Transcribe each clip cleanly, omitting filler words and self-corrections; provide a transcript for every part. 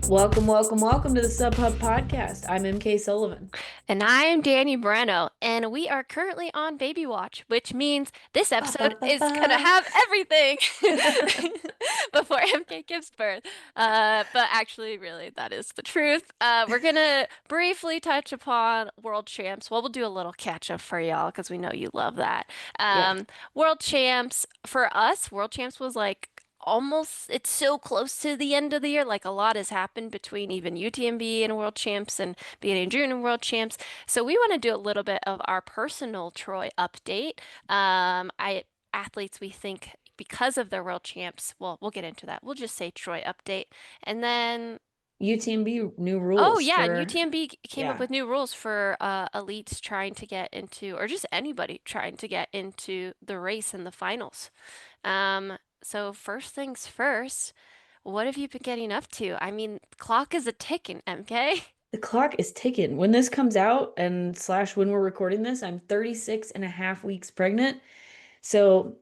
Welcome to the Sub Hub podcast. I'm MK Sullivan. And I am Danny Brano, and we are currently on baby watch, which means this Ba, ba, episode ba, is ba. gonna have everything before MK gives birth. But actually, really, that is the truth. We're gonna briefly touch upon World Champs. Well, we'll do a little catch up for y'all because we know you love that. Yeah. World Champs for us, World Champs was like almost it's so close to the end of the year. Like a lot has happened between even UTMB and World Champs and beginning of June and World Champs. So we want to do a little bit of our personal Troy update. I athletes we think because of their World Champs. Well, we'll get into that. We'll just say Troy update. And then UTMB new oh rules yeah, and for, UTMB came up yeah. with new rules for elites trying to get into, or just anybody trying to get into the race and the finals. So first things first, what have you been getting up to? I mean, clock is a ticking, MK. The clock is ticking. When this comes out and slash when we're recording this, I'm 36 and a half weeks pregnant. So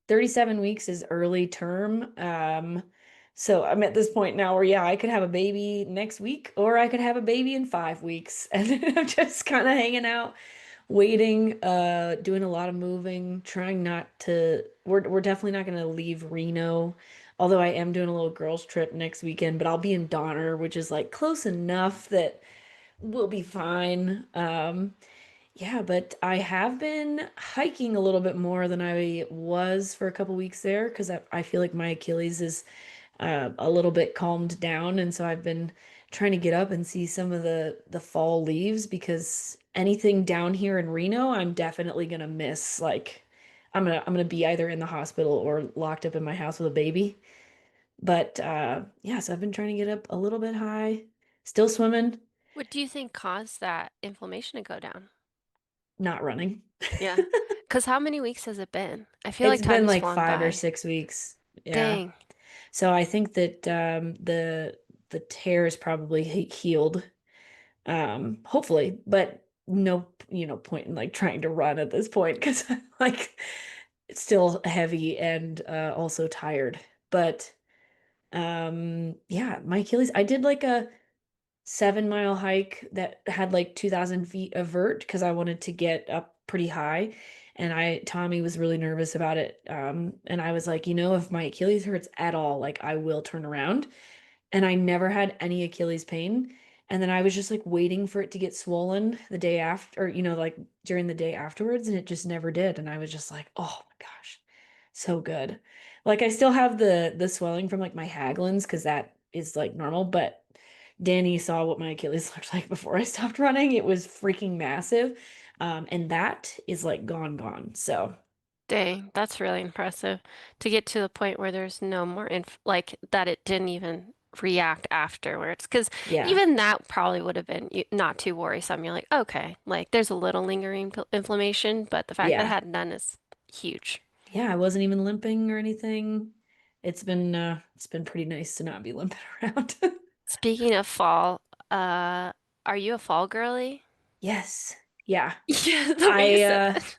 37 weeks is early term. So I'm at this point now where, yeah, I could have a baby next week or I could have a baby in 5 weeks. And I'm just kind of hanging out, waiting, doing a lot of moving, trying not to, we're definitely not going to leave Reno. Although I am doing a little girls trip next weekend, but I'll be in Donner, which is like close enough that we'll be fine. Yeah, but I have been hiking a little bit more than I was for a couple weeks there because I feel like my Achilles is a little bit calmed down, and so I've been trying to get up and see some of the fall leaves because anything down here in Reno, I'm definitely gonna miss. Like, I'm gonna be either in the hospital or locked up in my house with a baby. But yeah, so I've been trying to get up a little bit high, still swimming, What do you think caused that inflammation to go down? not running. Yeah. Because how many weeks has it been? I feel like It's time been has like flown 5 or by. 6 weeks. Yeah. Dang. So I think that the tear is probably healed. Hopefully, but no, point in like trying to run at this point because I'm like it's still heavy and also tired. But yeah, my Achilles, I did like a 7 mile hike that had like 2,000 feet of vert because I wanted to get up pretty high. And Tommy was really nervous about it. And I was like, if my Achilles hurts at all, like I will turn around. And I never had any Achilles pain. And then I was just like waiting for it to get swollen the day after, or, like during the day afterwards. And it just never did. And I was just like, oh my gosh, so good. Like I still have the swelling from like my Haglins because that is like normal, but Danny saw what my Achilles looked like before I stopped running. It was freaking massive. And that is like gone. So Dang, that's really impressive to get to the point where there's no more inf like that it didn't even react afterwards. Because yeah. even that probably would have been not too worrisome. You're like, okay, like there's a little lingering inflammation, but the fact that it Yeah. had none is huge. Yeah, I wasn't even limping or anything. It's been pretty nice to not be limping around. Speaking of fall, are you a fall girly? Yes. Yeah. Yeah, the way you I said uh that.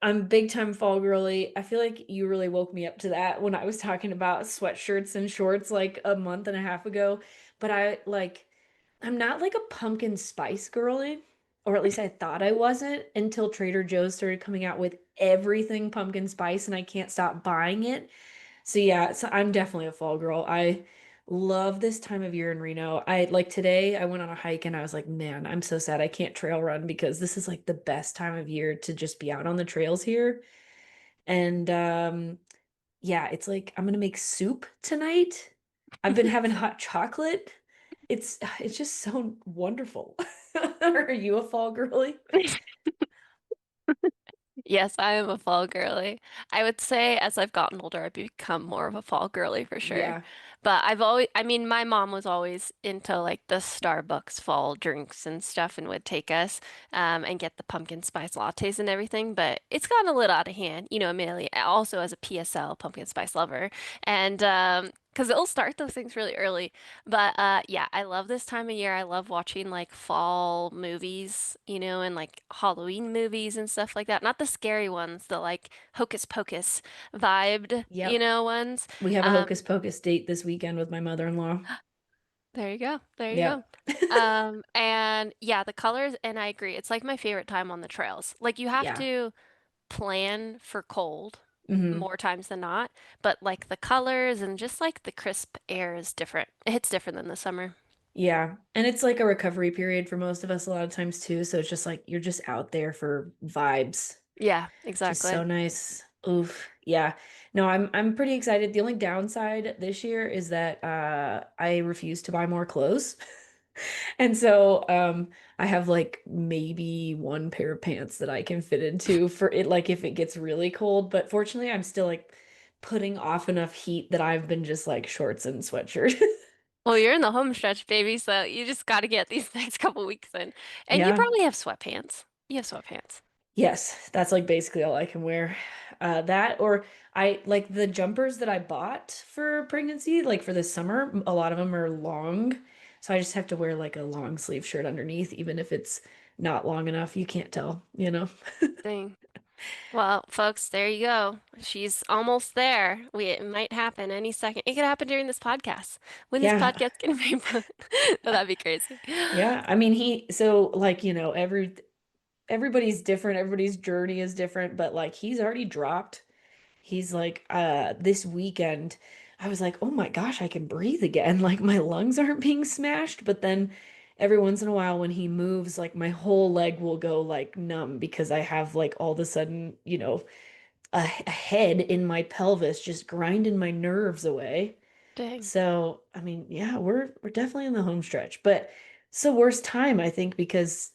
I'm big time fall girly. I feel like you really woke me up to that when I was talking about sweatshirts and shorts like a month and a half ago. But I'm not like a pumpkin spice girly, or at least I thought I wasn't until Trader Joe's started coming out with everything pumpkin spice and I can't stop buying it. So yeah, so I'm definitely a fall girl. I love this time of year in Reno. I like today I went on a hike and I was like, man, I'm so sad I can't trail run because this is like the best time of year to just be out on the trails here. And yeah, it's like I'm gonna make soup tonight. I've been having hot chocolate. It's just so wonderful. Are you a fall girly? Yes, I am a fall girly. I would say as I've gotten older, I've become more of a fall girly for sure. Yeah. But I mean, my mom was always into like the Starbucks fall drinks and stuff and would take us and get the pumpkin spice lattes and everything. But it's gotten a little out of hand, admittedly, also as a PSL pumpkin spice lover. And because it'll start those things really early. But yeah, I love this time of year. I love watching like fall movies, and like Halloween movies and stuff like that. Not the scary ones, the like hocus pocus vibed, Yep. ones. We have a Um, hocus pocus date this weekend with my mother-in-law. there you go. There you go. Yep. And yeah, the colors, and I agree. It's like my favorite time on the trails. Like you have Yeah. to plan for cold Hmm. more times than not, but like the colors and just like the crisp air is different. It hits different than the summer. Yeah. And it's like a recovery period for most of us a lot of times too. So it's just like you're just out there for vibes. Yeah, Just so exactly. nice. Oof. Yeah. No, I'm pretty excited. The only downside this year is that I refuse to buy more clothes. And so I have like maybe one pair of pants that I can fit into for it like if it gets really cold, but fortunately I'm still like putting off enough heat that I've been just like shorts and sweatshirt. Well, you're in the home stretch, baby, so you just got to get these next couple weeks in. And you Yeah. probably have sweatpants. You have sweatpants. Yes, that's like basically all I can wear. That or I like the jumpers that I bought for pregnancy, like for this summer, a lot of them are long. So I just have to wear like a long sleeve shirt underneath, even if it's not long enough. You can't tell. Dang. Well, folks, there you go. She's almost there. It might happen any second. It could happen during this podcast. When this Yeah. podcast getting ready, oh, that'd be crazy. Yeah. I mean, so like, everybody's different, everybody's journey is different, but like he's already dropped. He's like, this weekend, I was like, oh my gosh, I can breathe again. Like my lungs aren't being smashed. But then every once in a while, when he moves, like my whole leg will go like numb because I have like all of a sudden, a head in my pelvis just grinding my nerves away. Dang. So, I mean, yeah, we're definitely in the home stretch, but it's the worst time, I think, because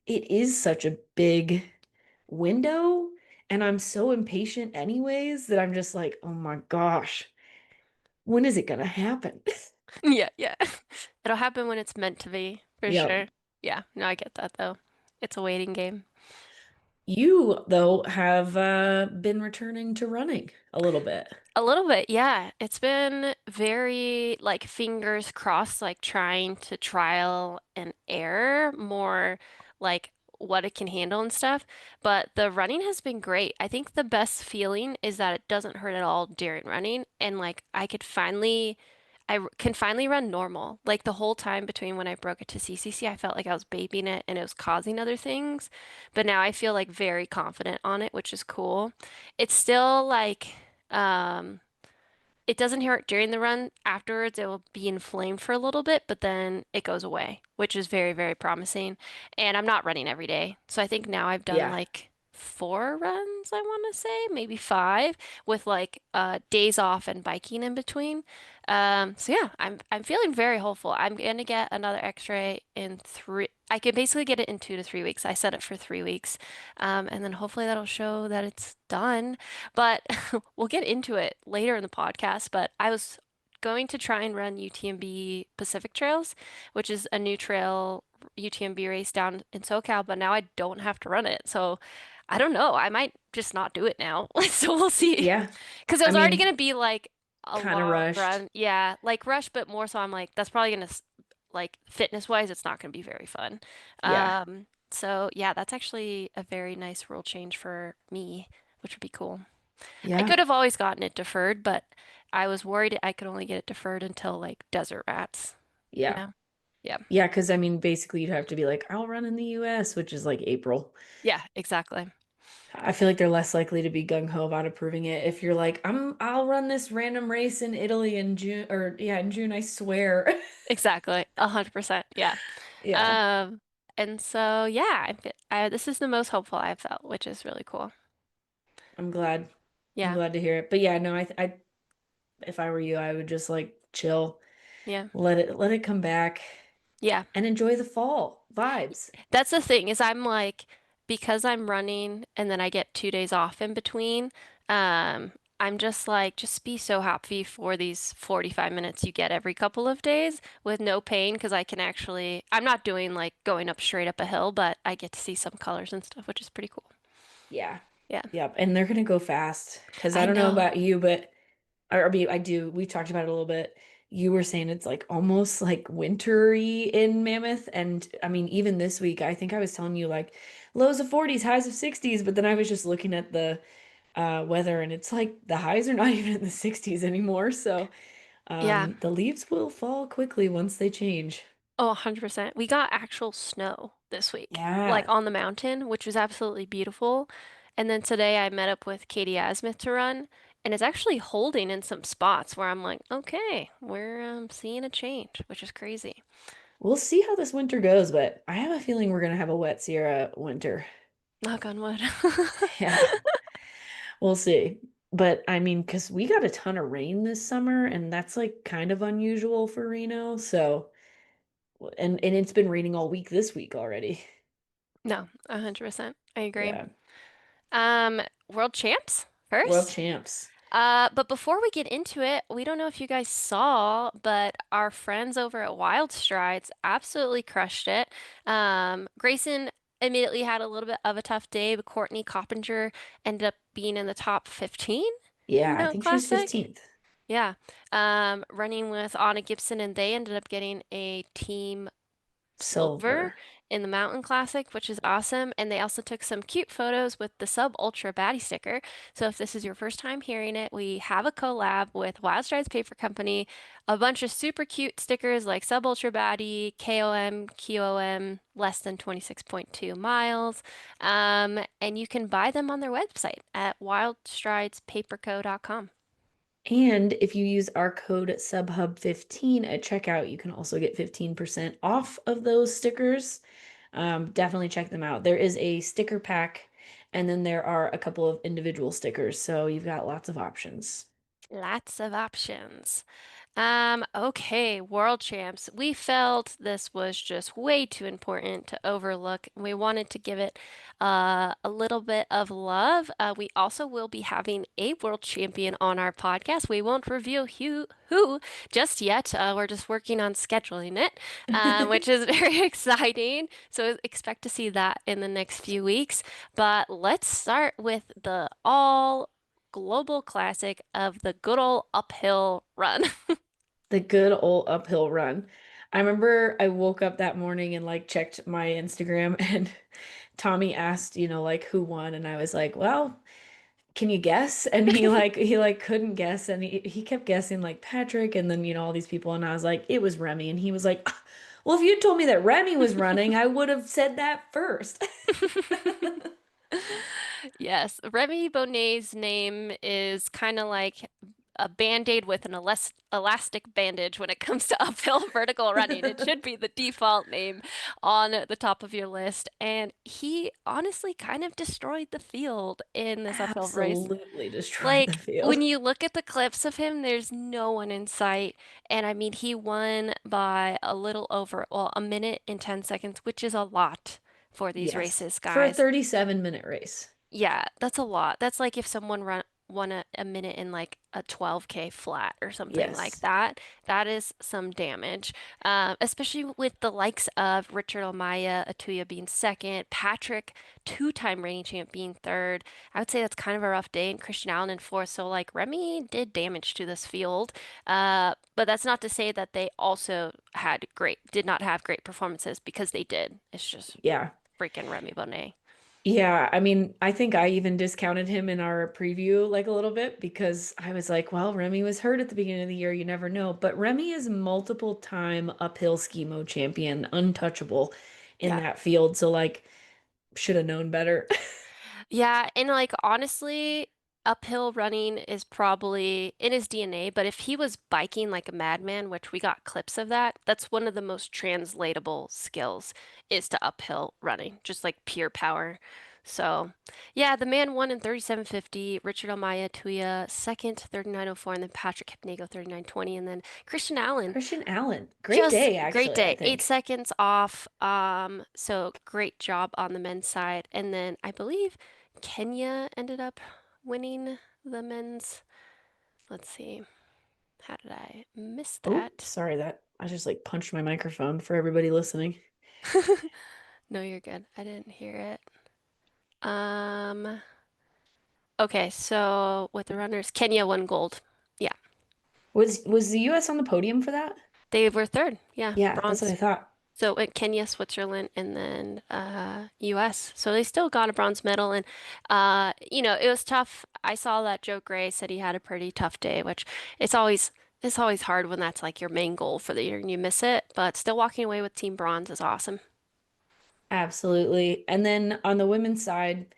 it is such a big window and I'm so impatient anyways that I'm just like, oh my gosh, when is it gonna happen? Yeah, yeah. It'll happen when it's meant to be, for Yep. sure. Yeah, no, I get that though. It's a waiting game. You, though, have been returning to running a little bit. A little bit, yeah. It's been very like fingers crossed, like trying to trial and error more like what it can handle and stuff. But the running has been great. I think the best feeling is that it doesn't hurt at all during running. And like can finally run normal. Like the whole time between when I broke it to CCC, I felt like I was babying it and it was causing other things. But now I feel like very confident on it, which is cool. It's still like, um, it doesn't hurt during the run. Afterwards, it will be inflamed for a little bit, but then it goes away, which is very, very promising. And I'm not running every day. So I think now I've done Yeah. like 4 runs, I want to say, maybe 5, with like days off and biking in between. So yeah, I'm feeling very hopeful. I'm gonna get another X-ray in 3. I could basically get it in 2 to 3 weeks. I set it for 3 weeks, and then hopefully that'll show that it's done. But we'll get into it later in the podcast. But I was going to try and run UTMB Pacific Trails, which is a new trail UTMB race down in SoCal, but now I don't have to run it. So I don't know. I might just not do it now. So we'll see. Yeah. Because it I was already going mean, to be like a kind of long rushed. run. Yeah, like rush, but more so I'm like, that's probably going to, like fitness wise, it's not going to be very fun. Yeah. So yeah, that's actually a very nice rule change for me, which would be cool. I Yeah. could have always gotten it deferred, but I was worried I could only get it deferred until like desert rats, you Yeah. know? Yeah. Yeah. Because I mean, basically, you'd have to be like, I'll run in the US, which is like April. Yeah, exactly. I feel like they're less likely to be gung ho about approving it if you're like, I'll run this random race in Italy in June or yeah, in June, I swear. Exactly. 100%. Yeah. Yeah, Um, and so yeah, this is the most hopeful I've felt, which is really cool. I'm glad. I'm Yeah. glad to hear it. But yeah, no, I if I were you, I would just like chill, Yeah. let it come back Yeah. and enjoy the fall vibes. That's the thing is I'm like, because I'm running and then I get 2 days off in between, I'm just like, just be so happy for these 45 minutes you get every couple of days with no pain because I can actually, I'm not doing like going up straight up a hill, but I get to see some colors and stuff, which is pretty cool. Yeah. Yeah. Yep. And they're gonna go fast. Cause I I don't know know. about you, but I mean, I do. We talked about it a little bit. You were saying it's like almost like wintry in Mammoth. And I mean, even this week, I think I was telling you like lows of 40s, highs of 60s, but then I was just looking at the weather and it's like the highs are not even in the 60s anymore. So Yeah. the leaves will fall quickly once they change. Oh, 100%. We got actual snow this week, like Yeah. on the mountain, which was absolutely beautiful. And then today I met up with Katie Asmith to run, and it's actually holding in some spots where I'm like, okay, we're seeing a change, which is crazy. We'll see how this winter goes, but I have a feeling we're gonna have a wet Sierra winter. Knock on wood. Yeah. We'll see. But I mean, because we got a ton of rain this summer, and that's like kind of unusual for Reno. So, and it's been raining all week this week already. No, 100%. I agree. Yeah. World champs World first. champs. But before we get into it, we don't know if you guys saw, but our friends over at Wild Strides absolutely crushed it. Grayson immediately had a little bit of a tough day, but Courtney Coppinger ended up being in the top 15 in Yeah, I Mountain think she was Classic. 15th. Yeah. Running with Anna Gibson, and they ended up getting a team silver Silver. in the Mountain Classic, which is awesome. And they also took some cute photos with the Sub Ultra Baddie sticker. So if this is your first time hearing it, we have a collab with Wild Strides Paper Company, a bunch of super cute stickers like Sub Ultra Baddie, KOM, QOM, less than 26.2 miles. And you can buy them on their website at wildstridespaperco.com. And if you use our code SUBHUB15 at checkout, you can also get 15% off of those stickers. Definitely check them out. There is a sticker pack, and then there are a couple of individual stickers. So you've got lots of options. Lots of options. Okay, world champs. We felt this was just way too important to overlook. We wanted to give it a little bit of love. We also will be having a world champion on our podcast. We won't reveal who just yet. We're just working on scheduling it, which is very exciting. So expect to see that in the next few weeks. But let's start with the all global classic of the good old uphill run. The good old uphill run. I remember I woke up that morning and like checked my Instagram and Tommy asked, like who won and I was like, "Well, can you guess?" And he like couldn't guess and he kept guessing like Patrick and then all these people and I was like, "It was Remy." And he was like, "Ah, well, if you told me that Remy was running, I would have said that first." Yes, Rémi Bonnet's name is kind of like a band-aid with an elastic bandage when it comes to uphill vertical running. It should be the default name on the top of your list. And he honestly kind of destroyed the field in this uphill race. Absolutely destroyed the Like when field. you look at the clips of him, there's no one in sight. And I mean, he won by a little over, well, a minute and 10 seconds, which is a lot for these Yes. races, For a guys. 37-minute race. Yeah, that's a lot. That's like if someone won a minute in like a 12K flat or something like Yes. that. That is some damage, especially with the likes of Richard Amaya, Atuya being second, Patrick, two-time reigning champ being third. I would say that's kind of a rough day, and Christian Allen in fourth. So like Remy did damage to this field, but that's not to say that they also did not have great performances because they did. It's just Yeah. freaking Remy Bonnet. Yeah, I mean, I think I even discounted him in our preview like a little bit because I was like, well, Remy was hurt at the beginning of the year, you never know. But Remy is multiple time uphill skimo champion, untouchable in Yeah. that field. So like should have known better. Yeah, and like honestly, uphill running is probably in his DNA, but if he was biking like a madman, which we got clips of that, that's one of the most translatable skills is to uphill running, just like pure power. So, yeah, the man won in 37.50, Richard Amaya Tuya second, 39.04, and then Patrick Hipnego 39.20, and then Christian Allen Christian Allen. Great just day, great actually, I day. 8 think. seconds off. So great job on the men's side. And then I believe Kenya ended up winning the men's. Let's see. How did I miss Oh, that? sorry that I just like punched my microphone for everybody listening. No, you're good. I didn't hear it. Um, okay, so with the runners, Kenya won gold. Yeah. Was the US on the podium for that? They were third. Yeah, Yeah, that's what I bronze. thought. So at Kenya, Switzerland, and then US. So they still got a bronze medal. And it was tough. I saw that Joe Gray said he had a pretty tough day, which it's always it's always hard when that's like your main goal for the year and you miss it. But still walking away with team bronze is awesome. Absolutely. And then on the women's side,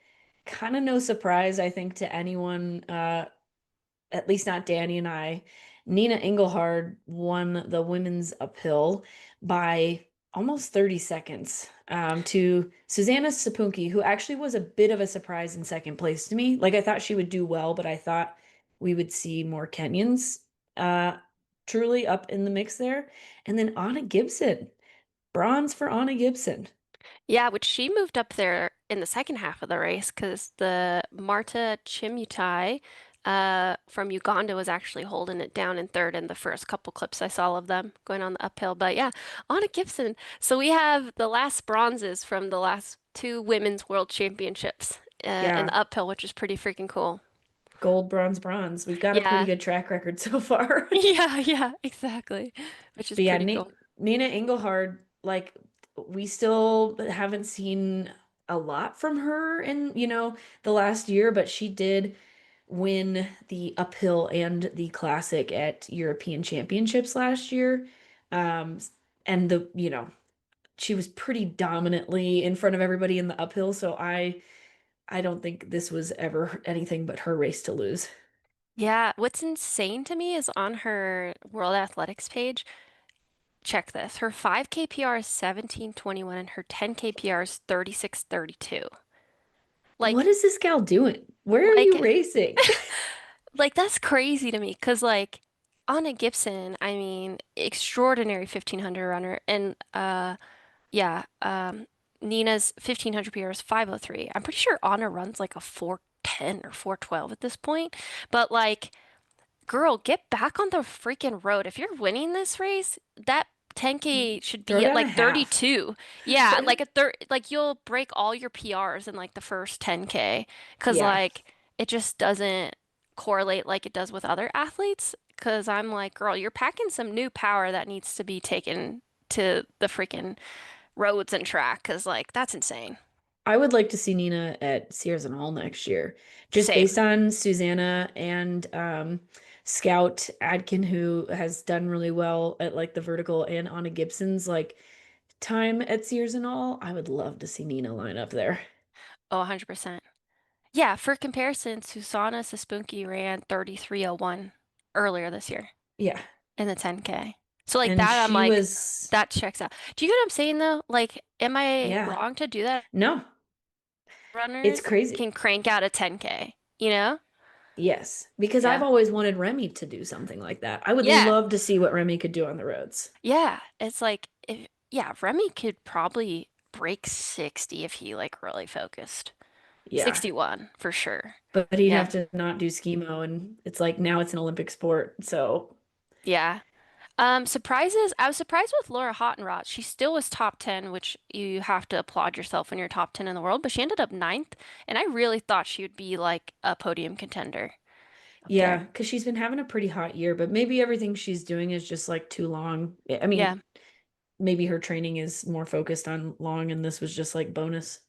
kind of no surprise, I think, to anyone, at least not Danny and I. Nina Engelhard won the women's uphill by almost 30 seconds to Susanna Sapunki, who actually was a bit of a surprise in second place to me. Like I thought she would do well, but I thought we would see more Kenyans uh, truly up in the mix there. And then Anna Gibson, bronze for Anna Gibson. Yeah, which she moved up there in the second half of the race because the Marta Chimutai from Uganda was actually holding it down in third in the first couple clips I saw of them going on the uphill. But yeah, Anna Gibson. So we have the last bronzes from the last two women's world championships in Yeah, the uphill, which is pretty freaking cool. gold, bronze, bronze. We've got a pretty Yeah. good track record so far. Yeah, yeah, exactly. Which is But yeah, pretty cool. Nina Engelhard, like we still haven't seen a lot from her in, the last year, but she did win the uphill and the classic at European Championships last year. Um, and she was pretty dominantly in front of everybody in the uphill, so I don't think this was ever anything but her race to lose. Yeah, what's insane to me is on her World Athletics page. Check this. Her 5K PR is 17:21 and her 10K PR is 36:32. What Like is this gal doing? Where are like you racing? like that's crazy to me 'cause like Anna Gibson, I mean, extraordinary 1500 runner and yeah, Nina's 1500 PR is 5:03. I'm pretty sure Anna runs like a 4:10 or 4:12 at this point, but like girl, get back on the freaking road. If you're winning this race, that 10K should Throw be at down a like half. 32. Yeah, like a third, like you'll break all your PRs in like the first 10K because Yeah. like it just doesn't correlate like it does with other athletes. Because I'm like, girl, you're packing some new power that needs to be taken to the freaking roads and track because like that's insane. I would like to see Nina at Sears and Hall next year, just based Same. on Susanna and Scout Adkin, who has done really well at like the vertical, and Anna Gibson's like time at Sears and All. I would love to see Nina line up there. Oh, 100%. Yeah, for comparison, Susanna Saspunki ran 33:01 earlier this year Yeah. in the 10K. So like And that, I'm she like, was, that checks out. Do you get what I'm saying though? Like, am I yeah. wrong to do that? No, it's Runners crazy. can crank out a 10K, you know? Yes, because I've Yeah. always wanted Remy to do something like that. I would Yeah. love to see what Remy could do on the roads. Yeah. It's like, if, yeah, Remy could probably break 60 if he like really focused. Yeah. 61 for sure. But he'd have Yeah. to not do skimo, and it's like now it's an Olympic sport. So Yeah. Surprises. I was surprised with Laura Hottenrott. She still was top 10, which you have to applaud yourself when you're top 10 in the world, but she ended up ninth, and I really thought she would be like a podium contender up yeah, there. because she's been having a pretty hot year, but maybe everything she's doing is just like too long. I Yeah, mean, maybe her training is more focused on long, and this was just like bonus.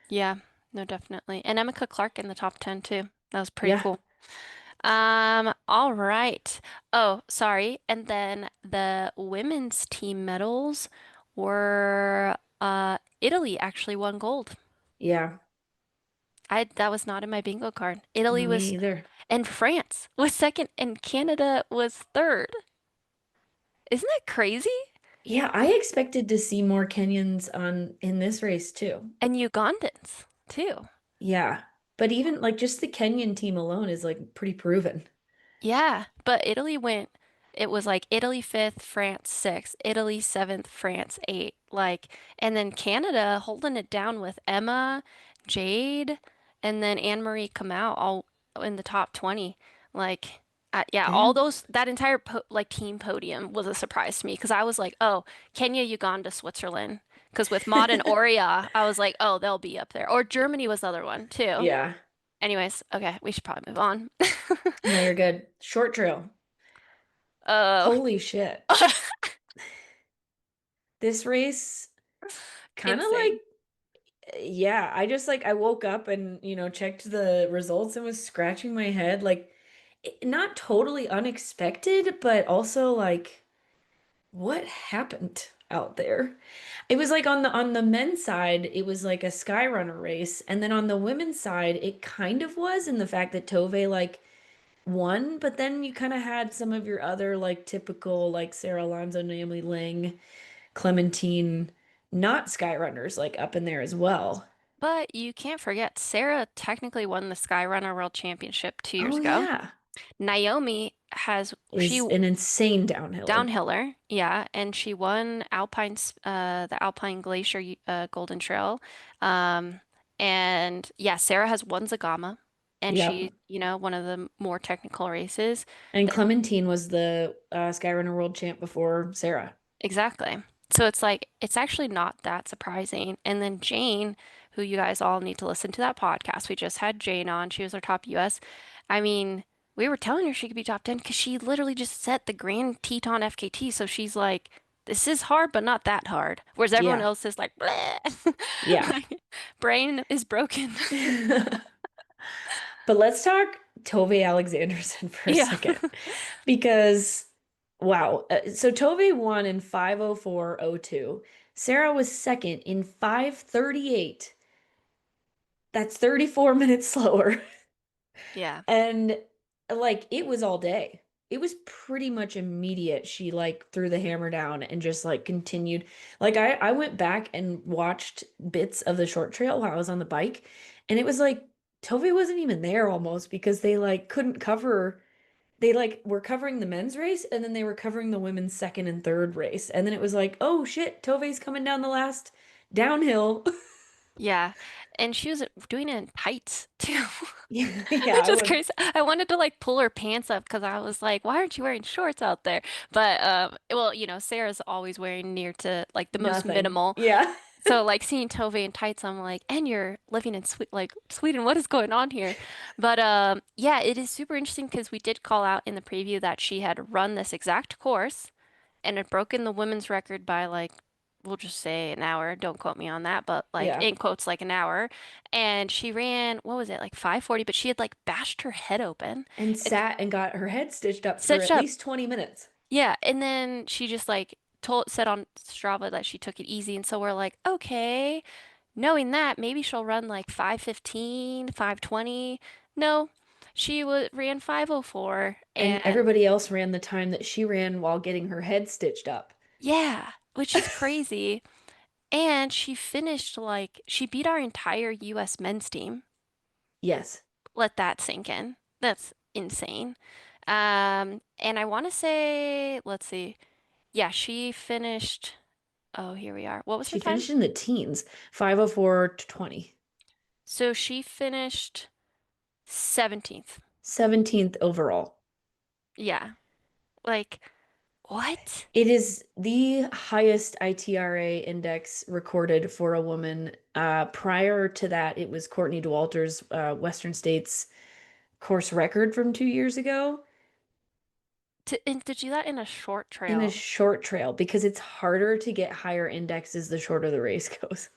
yeah, no, definitely. And Emeka Clark in the top 10 too. That was pretty Yeah, cool. All right. Oh, sorry. And then the women's team medals were Italy actually won gold. yeah, I that was not in my bingo card. no, Italy me was either. and France was second and Canada was third. Isn't that crazy? Yeah, I expected to see more Kenyans on in this race too. And Ugandans too. Yeah, but even like just the Kenyan team alone is like pretty proven. Yeah, but Italy went, it was like Italy fifth, France sixth, Italy seventh, France eight. Like, and then Canada holding it down with Emma, Jade, and then Anne Marie Kamau all in the top 20. Like, yeah, all And those, that entire po like team podium was a surprise to me because I was like, oh, Kenya, Uganda, Switzerland. Because with Maud and Oria, I was like, oh, they'll be up there. Or Germany was the other one too. yeah, Anyways, okay, we should probably move on. no, you're good. Short trail. Oh, Holy shit. This race kind of like, insane. yeah, I just like, I woke up and, checked the results and was scratching my head. Like, not totally unexpected, but also like, what happened out there? It was like on the men's side, it was like a Skyrunner race, and then on the women's side, it kind of was in the fact that Tove like won, but then you kind of had some of your other like typical like Sarah Alonso, Naomi Lang, Clementine, not Skyrunners like up in there as well. But you can't forget, Sarah technically won the Skyrunner World Championship 2 years Oh ago. yeah, Naomi she is an insane downhiller. downhiller, yeah, and she won the Alpine Glacier Golden Trail. Um, and yeah, Sarah has won Zagama, and Yep. she, one of the more technical races. And Clementine was the Skyrunner world champ before Sarah. Exactly. So it's like, it's actually not that surprising. And then Jane, who you guys all need to listen to that podcast. We just had Jane on. She was our top US. I mean, we were telling her she could be top 10 because she literally just set the Grand Teton FKT. So she's like, this is hard, but not that hard. Whereas everyone Yeah. else is like, bleh. Yeah. Like, brain is broken. But let's talk Tove Alexandersson for a Yeah. second because wow. So Tove won in 5:04:02. Sarah was second in 5:38. That's 34 minutes slower. Yeah. And like it was all day. It was pretty much immediate. She like threw the hammer down and just like continued. Like I went back and watched bits of the short trail while I was on the bike, and it was like Tove wasn't even there almost because they like couldn't cover. They like were covering the men's race and then they were covering the women's second and third race. And then it was like, oh shit, Tove's coming down the last downhill. Yeah. And she was doing it in tights too. Yeah, yeah, Which I is would crazy. I wanted to like pull her pants up because I was like, why aren't you wearing shorts out there? But well, Sarah's always wearing near to like the most nothing. minimal. Yeah. So like seeing Tove in tights, I'm like, and you're living in Sweden, what is going on here? But yeah, it is super interesting because we did call out in the preview that she had run this exact course and had broken the women's record by like, we'll just say an hour. Don't quote me on that, but like Yeah. in quotes, like an hour. And she ran, what was it, like 5:40, but she had like bashed her head open And and sat and got her head stitched up for stitched at up. least 20 minutes. Yeah. And then she just like said on Strava that she took it easy. And so we're like, okay, knowing that, maybe she'll run like 5:15, 5:20. No, ran 5:04 And and everybody else ran the time that she ran while getting her head stitched up. yeah, which is crazy. And she beat our entire US men's team. Yes. Let that sink in. That's insane. And I want to say, let's see. Yeah, she finished. Oh, here we are. What was her She time? finished in the teens, 5:04 to 20. So she finished 17th. 17th overall. Yeah. Like, what? It is the highest ITRA index recorded for a woman. Prior to that, it was Courtney Dauwalter's Western States course record from 2 years ago And to do that in a short in a trail. short trail because it's harder to get higher indexes the shorter the race goes.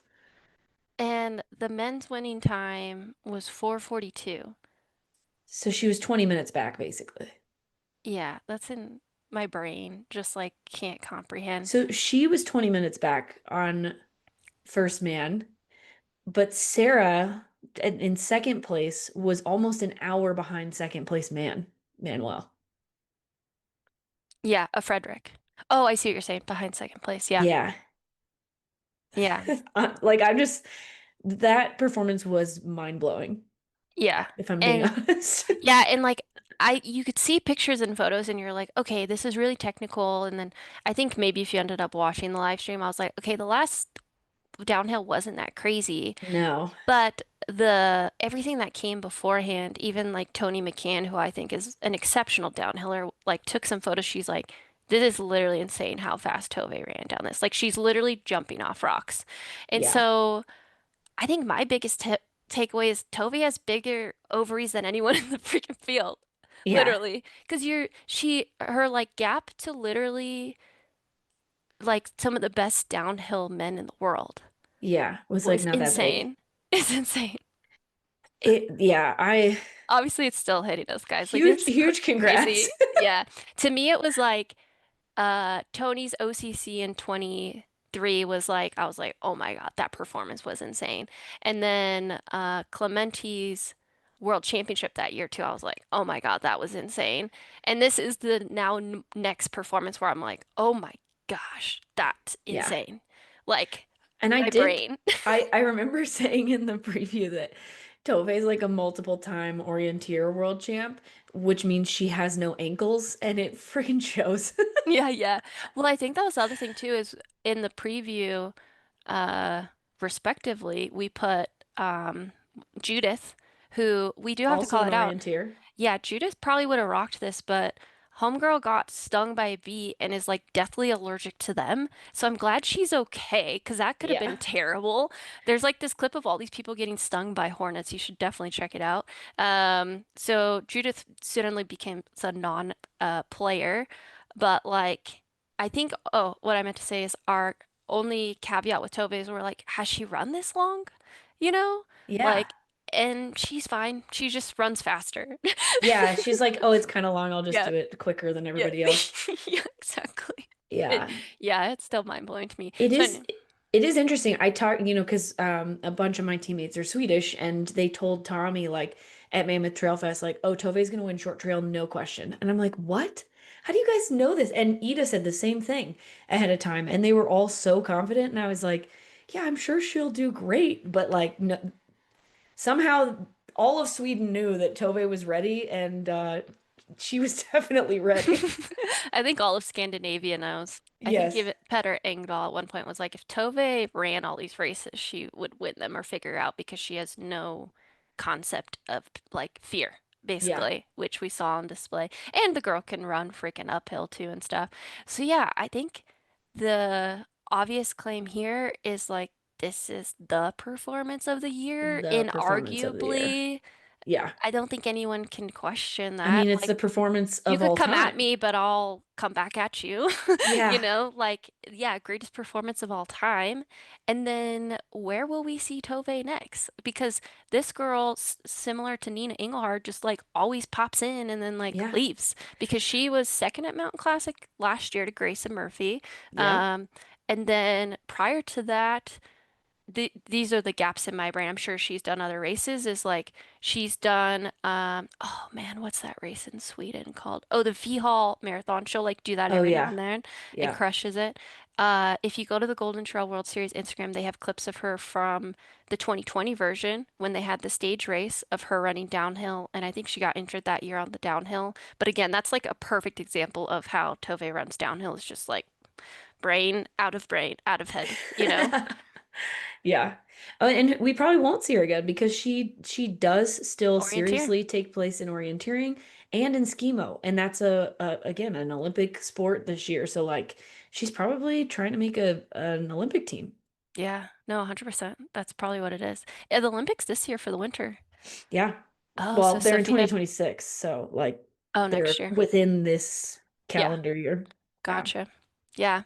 And the men's winning time was 4:42. So she was 20 minutes back, basically. Yeah, that's in my brain. Just like can't comprehend. So she was 20 minutes back on first man, but Sarah in second place was almost an hour behind second place Manuel. Yeah, a Frederick. Oh, I see what you're saying. Behind second place. Yeah. Yeah. Yeah. Like that performance was mind-blowing, Yeah. if I'm being And honest. yeah, and like you could see pictures and photos and you're like, okay, this is really technical. And then I think maybe if you ended up watching the live stream, I was like, okay, the last downhill wasn't that crazy. No. But the everything that came beforehand, even like Tony McCann, who I think is an exceptional downhiller, like took some photos. She's like, this is literally insane how fast Tove ran down this. Like she's literally jumping off rocks. And Yeah. so I think my biggest takeaway is Tove has bigger ovaries than anyone in the freaking field. Yeah. Literally. Because her like gap to literally like some of the best downhill men in the world Yeah. Was like was not that big. insane. It's insane. Yeah, Obviously, it's still hitting us, guys. Like huge, it's huge congrats. crazy. Yeah. To me, it was like Tony's OCC in 23 was like I was like, "Oh my God, that performance was insane." And then Clementi's World Championship that year too. I was like, "Oh my God, that was insane." And this is the now n next performance where I'm like, "Oh my gosh, that's Yeah. insane." Like And I my did, brain. I remember saying in the preview that Tove is like a multiple time orienteer world champ, which means she has no ankles, and it freaking shows. Yeah, yeah. Well, I think that was the other thing too is in the preview, uh, respectively, we put Judith, who we do have to Also call an it out. orienteer. Yeah, Judith probably would have rocked this, but Homegirl got stung by a bee and is like deathly allergic to them. So I'm glad she's okay, because that could have been Yeah. terrible. There's like this clip of all these people getting stung by hornets. You should definitely check it out. So Judith suddenly became a non player, but like I think, oh, what I meant to say is our only caveat with Tove is we're like, has she run this long? You know? Yeah. Like, and she's fine. She just runs faster. Yeah. She's like, oh, it's kind of long. I'll just Yeah. do it quicker than Yeah. everybody else. Yeah, exactly. It, Yeah. yeah, it's still mind-blowing to me. It So, is it is interesting. I talk, because a bunch of my teammates are Swedish and they told Tommy like at Mammoth Trail Fest, like, oh, Tove's gonna win short trail, no question. And I'm like, what? How do you guys know this? And Ida said the same thing ahead of time, and they were all so confident. And I was like, yeah, I'm sure she'll do great, but like no, somehow all of Sweden knew that Tove was ready, and she was definitely ready. I think all of Scandinavia knows. I think Yes. even Petter Engdahl at one point was like, if Tove ran all these races, she would win them or figure out because she has no concept of like fear, Yeah. basically, which we saw on display. And the girl can run freaking uphill too and stuff. So yeah, I think the obvious claim here is like this is the performance of the year, The performance of the year. inarguably. Yeah. I don't think anyone can question I that. mean, it's Like the performance you of could all come at time. me, but I'll come back at you. You Yeah. know, like, yeah, greatest performance of all time. And then where will we see Tove next? Because this girl, similar to Nina Engelhard, just like always pops in and then like Yeah. leaves because she was second at Mountain Classic last year to Grayson Murphy. Yep. Um, and then prior to that, these are the gaps in my brain. I'm sure she's done other races. Is like she's done oh man, what's that race in Sweden called? Oh, the V-Hall Marathon. She'll like do that Oh every now yeah. and then and Yeah. crushes it. If you go to the Golden Trail World Series Instagram, they have clips of her from the 2020 version when they had the stage race of her running downhill, and I think she got injured that year on the downhill. But again, that's like a perfect example of how Tove runs downhill. It's just like brain, out of head, you know? Yeah. Oh, and we probably won't see her again because she does still Orienteer. seriously take place in orienteering and in skimo, and that's a again an Olympic sport this year. So like she's probably trying to make a an Olympic team. Yeah, no, 100%. That's probably what it is. Yeah, the Olympics this year for the winter. Yeah. Oh, so Well, they're in Sofina. 2026, so like Oh, they're next year. within this Yeah, calendar year. Yeah. gotcha. Yeah.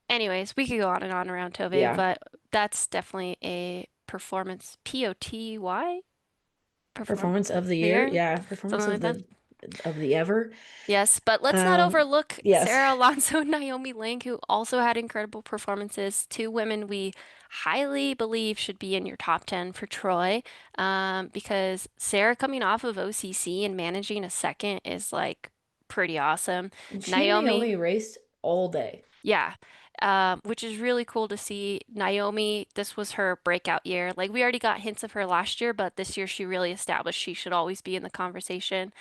Anyways, we could go on and on around Tove, Yeah. but that's definitely a performance POTY performance Performance of the of the year. year, Yeah. Performance something like that. of the ever. Yes, but let's not overlook Yes. Sarah Alonso and Naomi Lang, who also had incredible performances. Two women we highly believe should be in your top 10 for Troy, because Sarah coming off of OCC and managing a second is like pretty awesome. She and Naomi, Naomi raced all day. yeah, which is really cool to see. Naomi, this was her breakout year. Like we already got hints of her last year, but this year she really established she should always be in the conversation,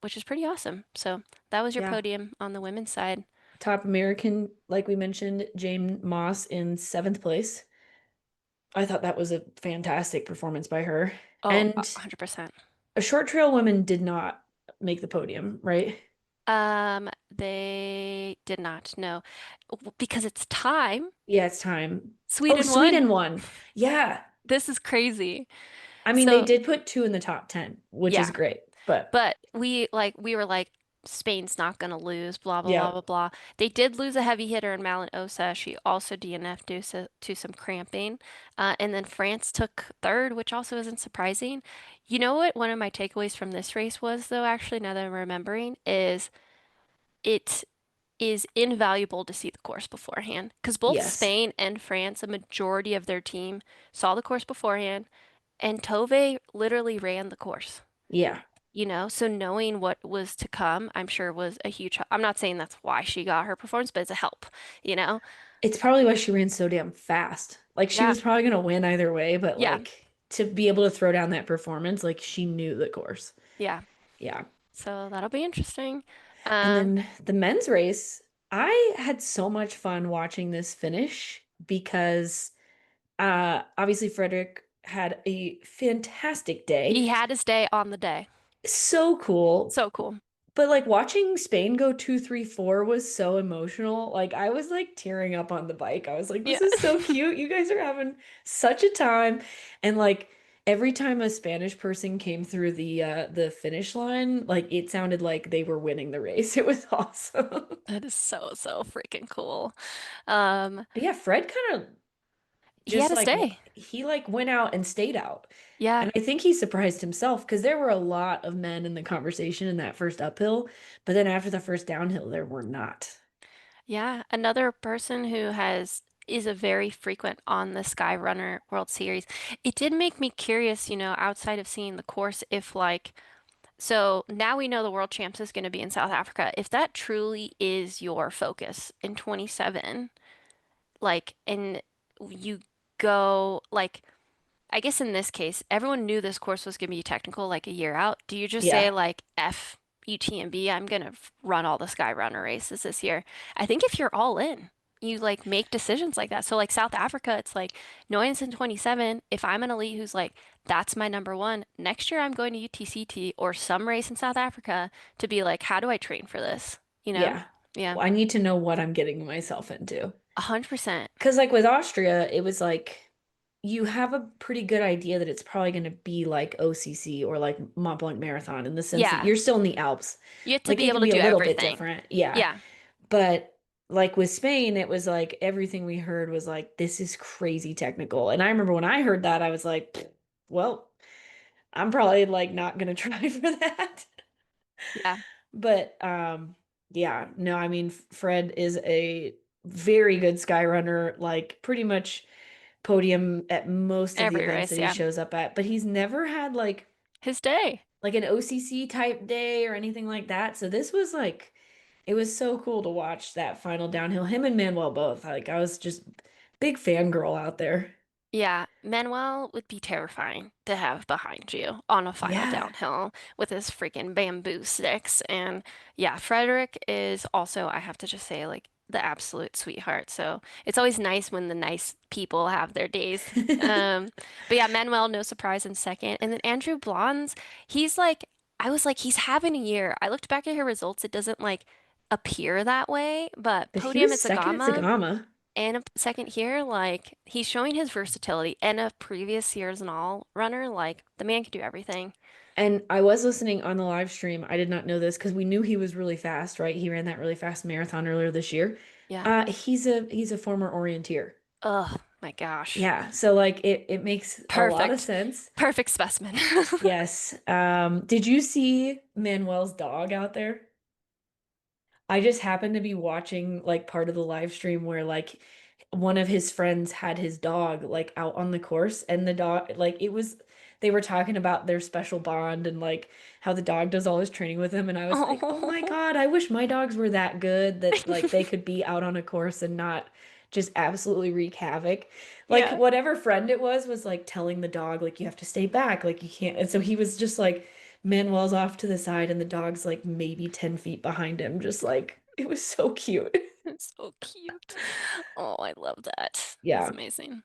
which is pretty awesome. So that was your Yeah. podium on the women's side. Top American, like we mentioned, Jane Moss in seventh place. I thought that was a fantastic performance by her. Oh, And 100%. a short trail woman did not make the podium, right? They did not know because it's time. Yeah, it's time. Oh, Sweden won. Sweden won. Yeah. This is crazy. I mean, they So, did put two in the top 10, which is yeah. great. But But we were like, Spain's not gonna lose, blah blah blah yeah, blah blah. They did lose a heavy hitter in Malin Osa. She also DNF'd due to some cramping. And then France took third, which also isn't surprising. You know what? One of my takeaways from this race was, though, actually, now that I'm remembering, is it is invaluable to see the course beforehand. Because both yes, Spain and France, a majority of their team saw the course beforehand, and Tove literally ran the course. yeah. So knowing what was to come, I'm sure was a huge help. I'm not saying that's why she got her performance, but it's a help, you know? It's probably why she ran so damn fast. Like she Yeah. was probably gonna win either way, but Yeah. like to be able to throw down that performance, like she knew the course. Yeah. Yeah. So that'll be interesting. And Um, then the men's race, I had so much fun watching this finish because obviously Frederick had a fantastic day. he had his day on the day. So cool. So cool. But like watching Spain go 2-3-4 was so emotional. Like I was like tearing up on the bike. I was like, Yeah. this is so cute. You guys are having such a time. And like every time a Spanish person came through the finish line, like it sounded like they were winning the race. It was awesome. That is so, so freaking cool. Um, But yeah, Fred kind of he had just his like day. he like went out and stayed out. Yeah. And I think he surprised himself because there were a lot of men in the conversation in that first uphill, but then after the first downhill, there were not. Yeah. Another person who is a very frequent on the Skyrunner World Series. It did make me curious, outside of seeing the course, if like so now we know the world champs is going to be in South Africa. If that truly is your focus in 27, and you go, I guess in this case, everyone knew this course was going to be technical like a year out. Do you just say, Yeah. like, F UTMB, I'm going to run all the Skyrunner races this year? I think if you're all in, you like make decisions like that. So like South Africa, it's like knowing it's in 27, if I'm an elite who's like, that's my number one, next year I'm going to UTCT or some race in South Africa to be like, how do I train for this? You know? Yeah. Yeah. Well, I need to know what I'm getting myself into. 100%. Because, like, with Austria, it was like you have a pretty good idea that it's probably going to be like OCC or like Mont Blanc Marathon in the sense that Yeah. you're still in the Alps. You have to Like, be it able can to be a do little bit everything. different. Yeah. Yeah. But, like, with Spain, it was like everything we heard was like, this is crazy technical. And I remember when I heard that, I was like, "Pfft, well, I'm probably like not going to try for that. Yeah. But yeah, no, I mean Fred is a very good sky runner, like pretty much podium at most of the Every events that race. he Yeah. shows up at, but he's never had His day. like an OCC type day or anything like that. So this was like it was so cool to watch that final downhill. Him and Manuel both. Like I was just big fangirl out there. Yeah, Manuel would be terrifying to have behind you on a final Yeah. downhill with his freaking bamboo sticks. And yeah, Frederick is also, I have to just say, like the absolute sweetheart. So it's always nice when the nice people have their days. But yeah, Manuel, no surprise in second. And then Andrew Blondes, he's like, I was like, he's having a year. I looked back at her results. It doesn't like appear that way, but But he podium was at second at Zagama Sagama. and a second here, like he's showing his versatility. And a previous years and all runner, like the man can do everything. And I was listening on the live stream. I did not know this because we knew he was really fast, right? He ran that really fast marathon earlier this year. Yeah. He's a former orienteer. Oh my gosh. Yeah, so like it makes a lot of Perfect. sense. Perfect specimen. Yes. Did you see Manuel's dog out there? I just happened to be watching like part of the live stream where like one of his friends had his dog like out on the course and the dog like it was they were talking about their special bond and like how the dog does all his training with him and I was like, "Oh my Oh. God, I wish my dogs were that good that like they could be out on a course and not just absolutely wreak havoc." Like Yeah. whatever friend it was like telling the dog like you have to stay back, like you can't. And so he was just like Manuel's off to the side and the dog's like maybe 10 feet behind him, just like it was so cute. It's so cute. Oh, I love that. That's Yeah. amazing.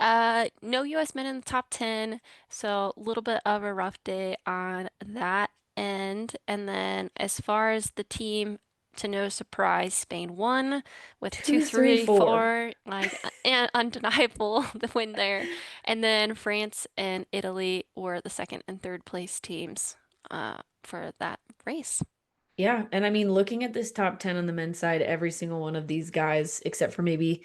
No US men in the top 10, so a little bit of a rough day on that end. And then as far as the team, to no surprise, Spain won with two, Two, three, three, four. four, like and undeniable the win there. And then France and Italy were the second and third place teams for that race. Yeah, and I mean, looking at this top 10 on the men's side, every single one of these guys, except for maybe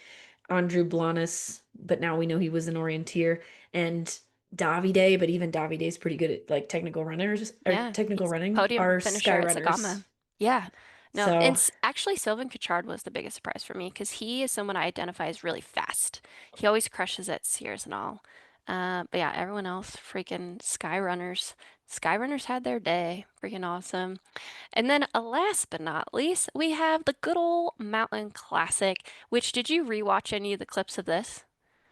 Andrew Blanes, but now we know he was an orienteer, and Davide, but even Davide's pretty good at like technical runners or Yeah, technical he's running, podium are finisher sky at runners. Sagama. Yeah. No, and So actually Sylvain Cochard was the biggest surprise for me because he is someone I identify as really fast. He always crushes at Sears and all. But yeah, everyone else, freaking sky runners. Sky runners had their day. Freaking awesome. And then last but not least, we have the good old Mountain Classic, which did you rewatch any of the clips of this?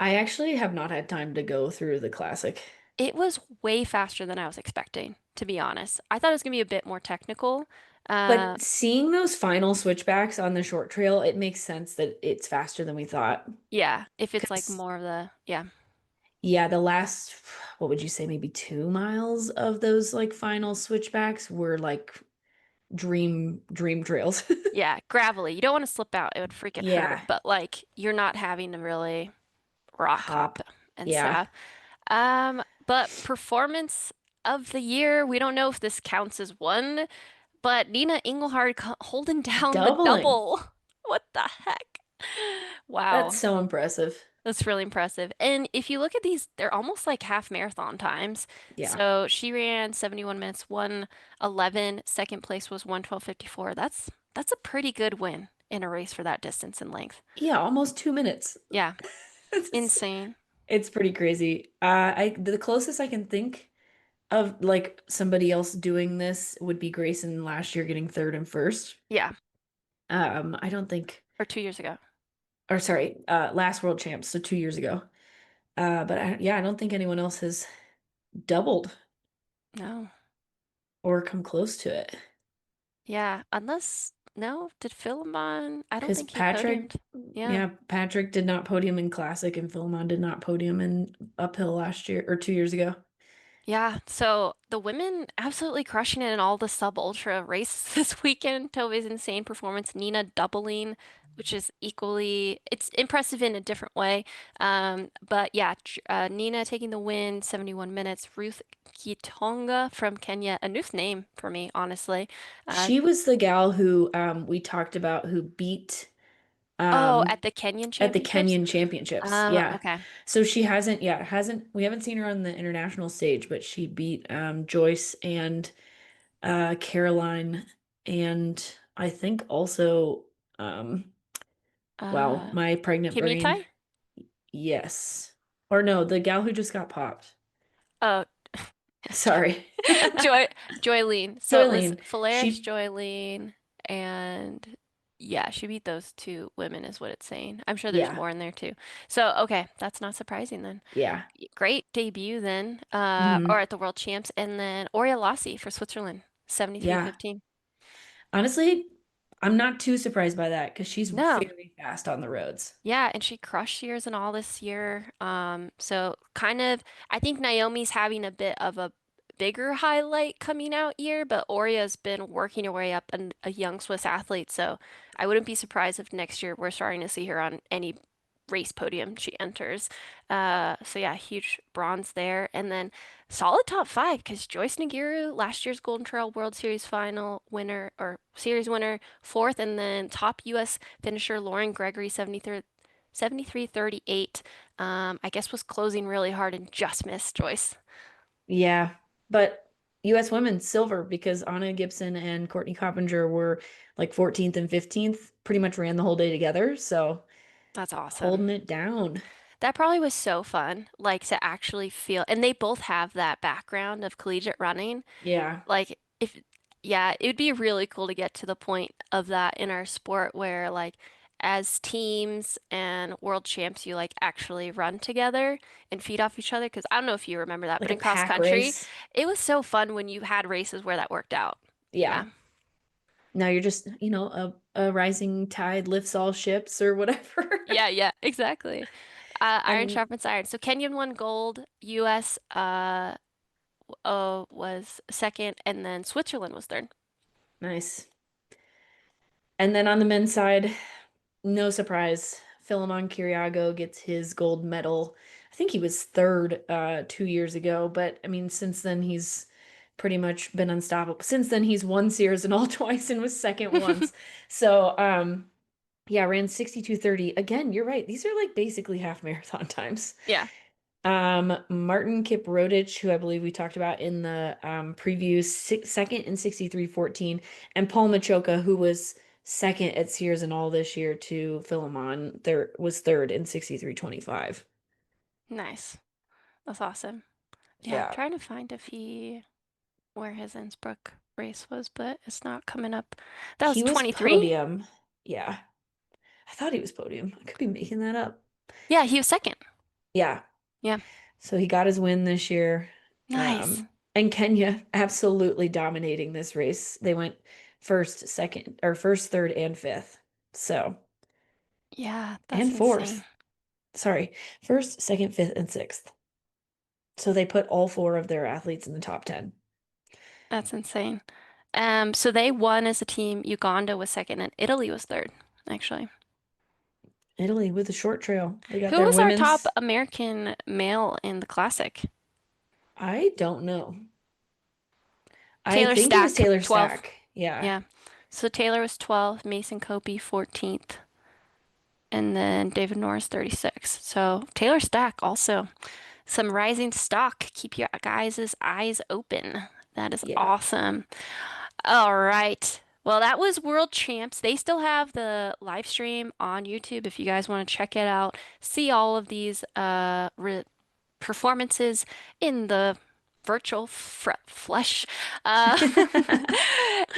I actually have not had time to go through the classic. It was way faster than I was expecting, to be honest. I thought it was going to be a bit more technical. But Uh, seeing those final switchbacks on the short trail, it makes sense that it's faster than we thought. yeah, if it's like Because, more of the, yeah, yeah, the last, what would you say, maybe 2 miles of those like final switchbacks were like dream trails. yeah, gravelly. You don't want to slip out. It would freaking hurt, Yeah, but like you're not having to really rock hop hop. and Yeah, stuff. But performance of the year, we don't know if this counts as one, but Nina Engelhard holding down the doubling. double. What the heck? That's Wow. so impressive. That's really impressive. And if you look at these, they're almost like half marathon times. Yeah. So she ran 71 minutes, 1:11. Second place was 1:12:54. That's a pretty good win in a race for that distance and length. Yeah, almost 2 minutes. Yeah, It's, insane. it's pretty crazy. The closest I can think of like somebody else doing this would be Grayson last year getting third and first. Yeah, I don't think, or 2 years ago. or sorry, last world champs, so 2 years ago. But yeah, I don't think anyone else has doubled No. or come close to it. Yeah, unless no, did Philemon? I don't Because think he Patrick, podiumed. Yeah. yeah, Patrick did not podium in Classic, and Philemon did not podium in uphill last year or 2 years ago. Yeah, so the women absolutely crushing it in all the sub ultra races this weekend. Tove's insane performance, Nina doubling, which is equally it's impressive in a different way. But yeah, Nina taking the win, 71 minutes. Ruth Kitonga from Kenya, a new name for me, honestly. Uh, She was the gal who we talked about who beat oh, um at the Kenyan at the Championships. Kenyan Championships. Yeah. Okay. So she hasn't we haven't seen her on the international stage, but she beat Joyce and Caroline and I think also wow, Uh, my pregnant brain. Kimitai? Yes. Or no, the gal who just got popped. Oh, Sorry. Joy Joylene. So it was Joylene. Phalaris, She Joylene, and yeah, she beat those two women is what it's saying. I'm sure there's yeah. more in there too. So okay, that's not surprising then. Yeah. Great debut then, or Hmm. at the World Champs, and then Oria Lassi for Switzerland, Yeah. 73:15. Honestly, I'm not too surprised by that because she's No, very fast on the roads. yeah, and she crushed years and all this year. So kind of, I think Naomi's having a bit of a bigger highlight coming out year, but Oria's been working her way up and a young Swiss athlete. So I wouldn't be surprised if next year we're starting to see her on any race podium she enters. So yeah, huge bronze there, and then solid top five because Joyce Nagiru, last year's Golden Trail World Series final winner or series winner, fourth, and then top U.S. finisher Lauren Gregory, 73:38. I guess was closing really hard and just missed Joyce. Yeah. But US women silver because Anna Gibson and Courtney Coppinger were like 14th and 15th, pretty much ran the whole day together. So That's awesome. holding it down. That probably was so fun, like to actually feel, and they both have that background of collegiate running. Yeah. Like if yeah, it would be really cool to get to the point of that in our sport where like as teams and world champs you like actually run together and feed off each other because I don't know if you remember that, Like but a in cross pack country, race. it was so fun when you had races where that worked out. Yeah. Yeah. Now you're just, a rising tide lifts all ships or whatever. Yeah, yeah, exactly. Iron And sharpens iron. So Kenyan won gold, US was second, and then Switzerland was third. nice. And then on the men's side, no surprise, Philemon Kiriago gets his gold medal. I think he was third 2 years ago, but I mean, since then he's pretty much been unstoppable. Since then, he's won Sears and all twice and was second once. So, yeah, ran 62:30. Again, you're right. These are like basically half marathon times. Yeah. Martin Kiprotich, who I believe we talked about in the previews, second in 63:14, and Paul Machoka, who was second at Sears and all this year to Philemon, there was third in 63:25. Nice. That's awesome. Yeah, I'm Yeah. trying to find if he where his Innsbruck race was, but it's not coming up. That was He was 23? podium. Yeah. I thought he was podium. I could be making that up. Yeah, he was second. Yeah. Yeah. So he got his win this year. Nice. And Kenya absolutely dominating this race. They went first, second, or first, third, and fifth. So, Yeah, that's and insane. fourth. Sorry, first, second, fifth, and sixth. So they put all four of their athletes in the top 10. That's insane. So they won as a team. Uganda was second, and Italy was third, actually. Italy with a short trail. They got Who their was our top women's. American male in the classic? I don't know. I Taylor think it was Stack, Taylor 12th. Stack. Yeah. Yeah. So Taylor was 12, Mason Copey 14th, and then David Norris 36. So Taylor Stack also some rising stock. Keep your guys' eyes open. That is Yeah. awesome. All right. Well, that was World Champs. They still have the live stream on YouTube if you guys want to check it out. See all of these performances in the virtual flesh. Uh,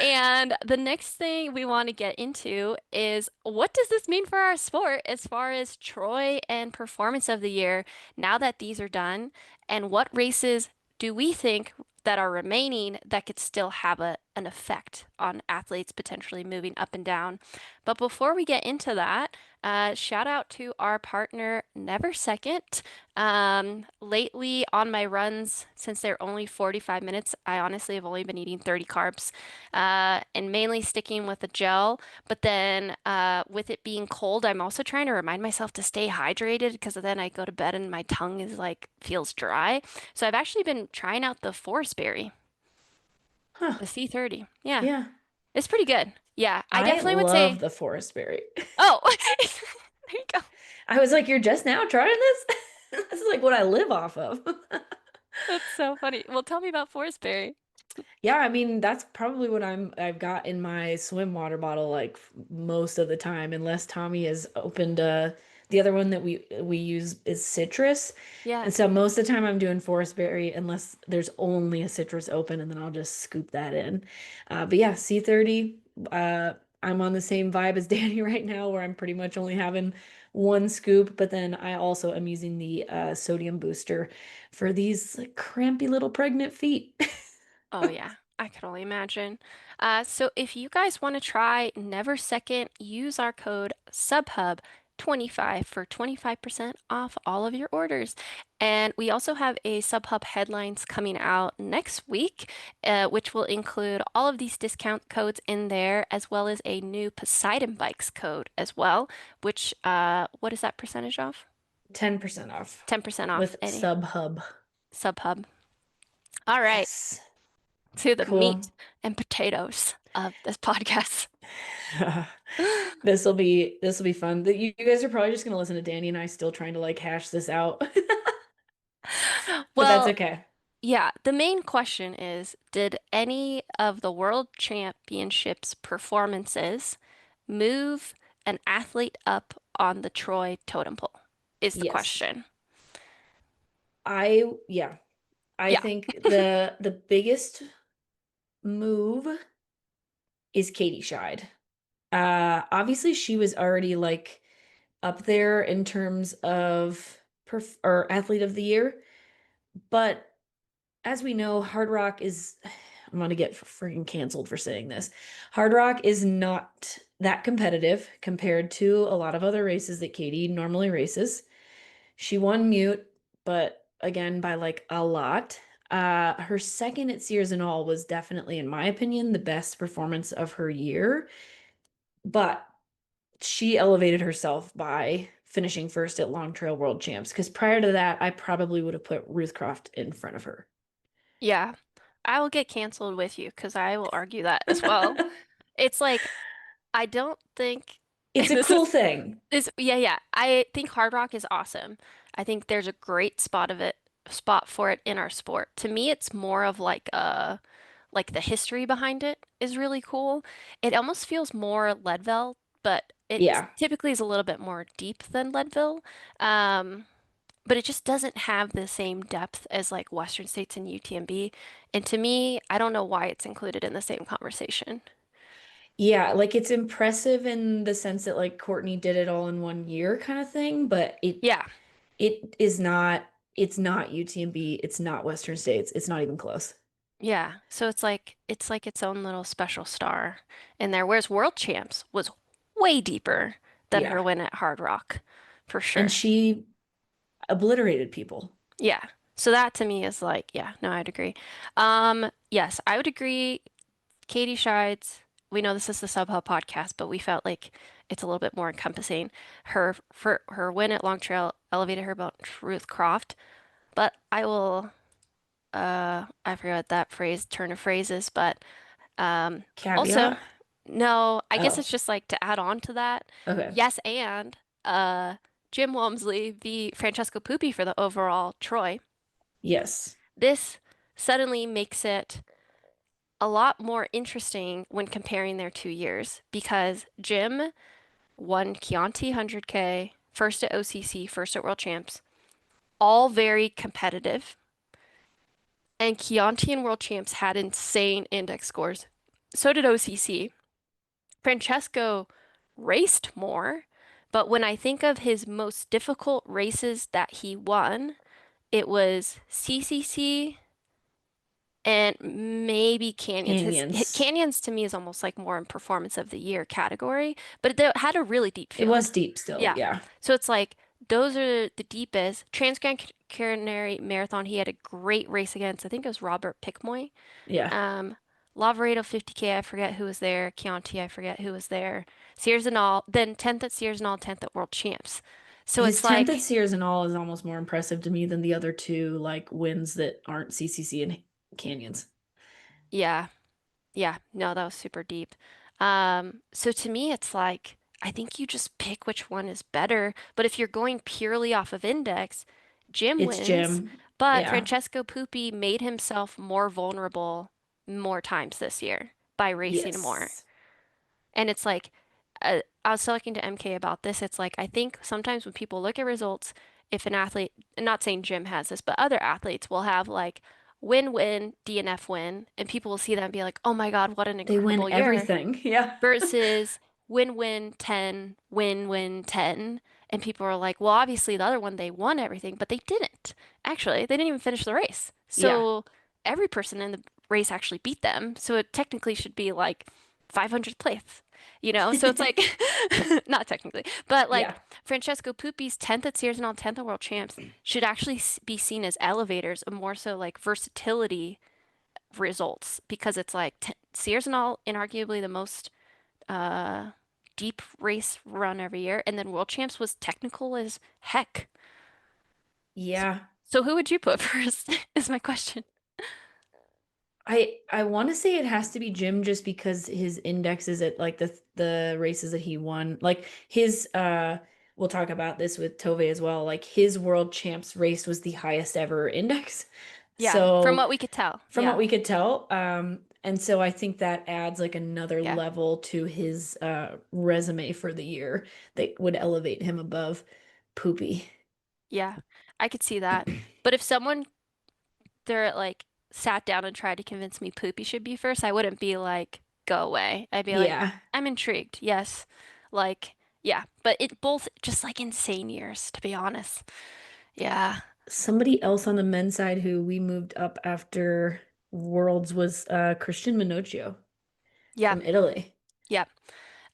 and the next thing we want to get into is what does this mean for our sport as far as Troy and performance of the year now that these are done? And what races do we think that are remaining that could still have an effect on athletes potentially moving up and down? But before we get into that, shout out to our partner Never Second. Lately on my runs, since they're only 45 minutes, I honestly have only been eating 30 carbs, and mainly sticking with the gel. But then, with it being cold, I'm also trying to remind myself to stay hydrated because then I go to bed and my tongue is like feels dry. So I've actually been trying out the forest berry, Huh. the C30. Yeah, Yeah. it's pretty good. Yeah, I I definitely would love say, the forest berry. oh, there you go. I was like, you're just now trying this? This is like what I live off of. That's so funny. Well, tell me about forest berry. Yeah, I mean, that's probably what I've got in my swim water bottle like most of the time, unless Tommy has opened the other one that we use is citrus. Yeah. And so most of the time I'm doing forest berry unless there's only a citrus open and then I'll just scoop that in. But yeah, C30, I'm on the same vibe as Danny right now where I'm pretty much only having one scoop, but then I also am using the sodium booster for these like, crampy little pregnant feet. Oh yeah, I can only imagine. So if you guys want to try Never Second, use our code SUBHUB25 for 25% off all of your orders. And we also have a SubHub headlines coming out next week, which will include all of these discount codes in there, as well as a new Poseidon Bikes code as well, which what is that percentage off? 10% off 10% off with any SubHub. SubHub. All right. Yes. To the Cool. meat and potatoes of this podcast. This will be fun. You guys are probably just gonna listen to Danny and I still trying to like hash this out. But that's Well, okay. yeah, the main question is, did any of the World Championships performances move an athlete up on the Troy totem pole? Is the Yes. question. Yeah. I Yeah. think the biggest move is Katie Scheid. Obviously she was already like up there in terms of or athlete of the year, but as we know, Hard Rock is, I'm gonna get freaking canceled for saying this. Hard Rock is not that competitive compared to a lot of other races that Katie normally races. She won Mute, but again, by like a lot. Her second at Sears and All was definitely, in my opinion, the best performance of her year, but she elevated herself by finishing first at Long Trail World Champs. Because prior to that, I probably would have put Ruth Croft in front of her. Yeah. I will get canceled with you because I will argue that as well. It's like I don't think It's and a this cool is thing. this yeah, yeah. I think Hard Rock is awesome. I think there's a great spot for it in our sport. To me, it's more of like the history behind it is really cool. It almost feels more Leadville, but it Yeah. typically is a little bit more deep than Leadville. Um, but it just doesn't have the same depth as like Western States and UTMB. And to me, I don't know why it's included in the same conversation. Yeah, like it's impressive in the sense that like Courtney did it all in 1 year kind of thing, but Yeah, it is not it's not UTMB, it's not Western States, it's not even close. yeah. So it's like its own little special star in there. Whereas World Champs was way deeper than her Yeah. win at Hard Rock, for And sure. she obliterated people. Yeah. So that to me is like, yeah, no, I'd agree. Yes, I would agree. Katie Shides, we know this is the Sub Hub podcast, but we felt like it's a little bit more encompassing. Her win at Long Trail elevated her above Ruth Croft, but I forgot that turn of phrases, but also Caveat. no, I guess Oh, it's just like to add on to that. okay. Yes, and Jim Walmsley v Francesco Pupi for the overall Troy. Yes. This suddenly makes it a lot more interesting when comparing their 2 years because Jim won Chianti 100K, first at OCC, first at World Champs, all very competitive. And Chianti and World Champs had insane index scores. So did OCC. Francesco raced more, but when I think of his most difficult races that he won, it was CCC, and maybe Canyons. His Canyons. Canyons to me is almost like more in performance of the year category, but it had a really deep It was field. deep still, Yeah. yeah. So it's like those are the deepest. Transgran Marathon, he had a great race against, I think it was Robert Pickmoy. Yeah. Um, Lavaredo 50K, I forget who was there. Chianti, I forget who was there. Sears and all, then 10th at Sears and all, 10th at World Champs. So His it's 10th at like, Sears and all is almost more impressive to me than the other two like wins that aren't CCC and Canyons. yeah. Yeah, no, that was super deep. So to me, it's like, I think you just pick which one is better. But if you're going purely off of index, Jim It's wins, Jim. but Yeah. Francesco Pupi made himself more vulnerable more times this year by racing more. Yes. And it's like, I was talking to MK about this. It's like, I think sometimes when people look at results, if an athlete, and not saying Jim has this, but other athletes will have like win-win, DNF win, and people will see that and be like, oh my God, what an They win incredible year. everything. Yeah. Versus win-win 10, win-win 10. And people are like, well, obviously the other one, they won everything, but they didn't. Actually, they didn't even finish the race. Yeah. So every person in the race actually beat them. So it technically should be like 500th place, So it's like, not technically, but like Yeah. Francesco Pupi's 10th at Sears and all 10th at World Champs should actually be seen as elevators, and more so like versatility results because it's like Sears and all inarguably the most uh deep race run every year, and then World Champs was technical as heck. So, Yeah. so who would you put first is my question. I want to say it has to be Jim just because his indexes at like the races that he won. Like his we'll talk about this with Tove as well. Like his world champs race was the highest ever index. Yeah, from So what we could tell. from what Yeah. we could tell, and so I think that adds like another Yeah. level to his resume for the year that would elevate him above Poopy. Yeah. I could see that. But if someone there like sat down and tried to convince me Poopy should be first, I wouldn't be like, go away. I'd be like, Yeah. I'm intrigued. Yes. Like, yeah. But it both just like insane years, to be honest. Yeah. Somebody else on the men's side who we moved up after Worlds was Christian Minocchio Yeah. from Italy. Yeah.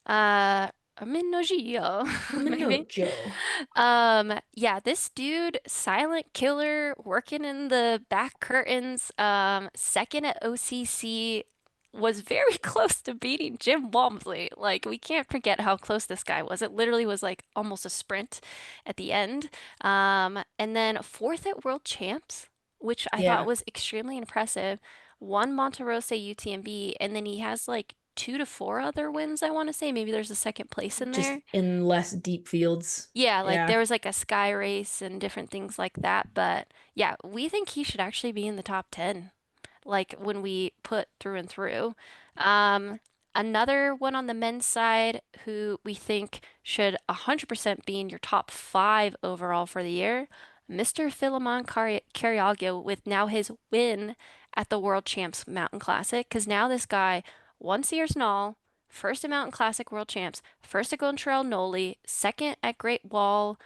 Uh, Minogio, maybe. Minocchio. Yeah, this dude, silent killer, working in the back curtains, second at OCC, was very close to beating Jim Walmsley. Like, we can't forget how close this guy was. It literally was like almost a sprint at the end. And then fourth at World Champs, which I thought Yeah. was extremely impressive. one Monte Rosa UTMB, and then he has like 2 to 4 other wins, I want to say. Maybe there's a second place in Just there. in less deep fields. Yeah, like Yeah. there was like a sky race and different things like that. But yeah, we think he should actually be in the top 10, like when we put through and through. Um, Another one on the men's side who we think should 100% be in your top 5 overall for the year, Mr. Philemon Cariago, with now his win at the World Champs Mountain Classic. Because now this guy won Sears Knoll, first at Mountain Classic World Champs, first at Golden Trail Noli, second at Great Wall,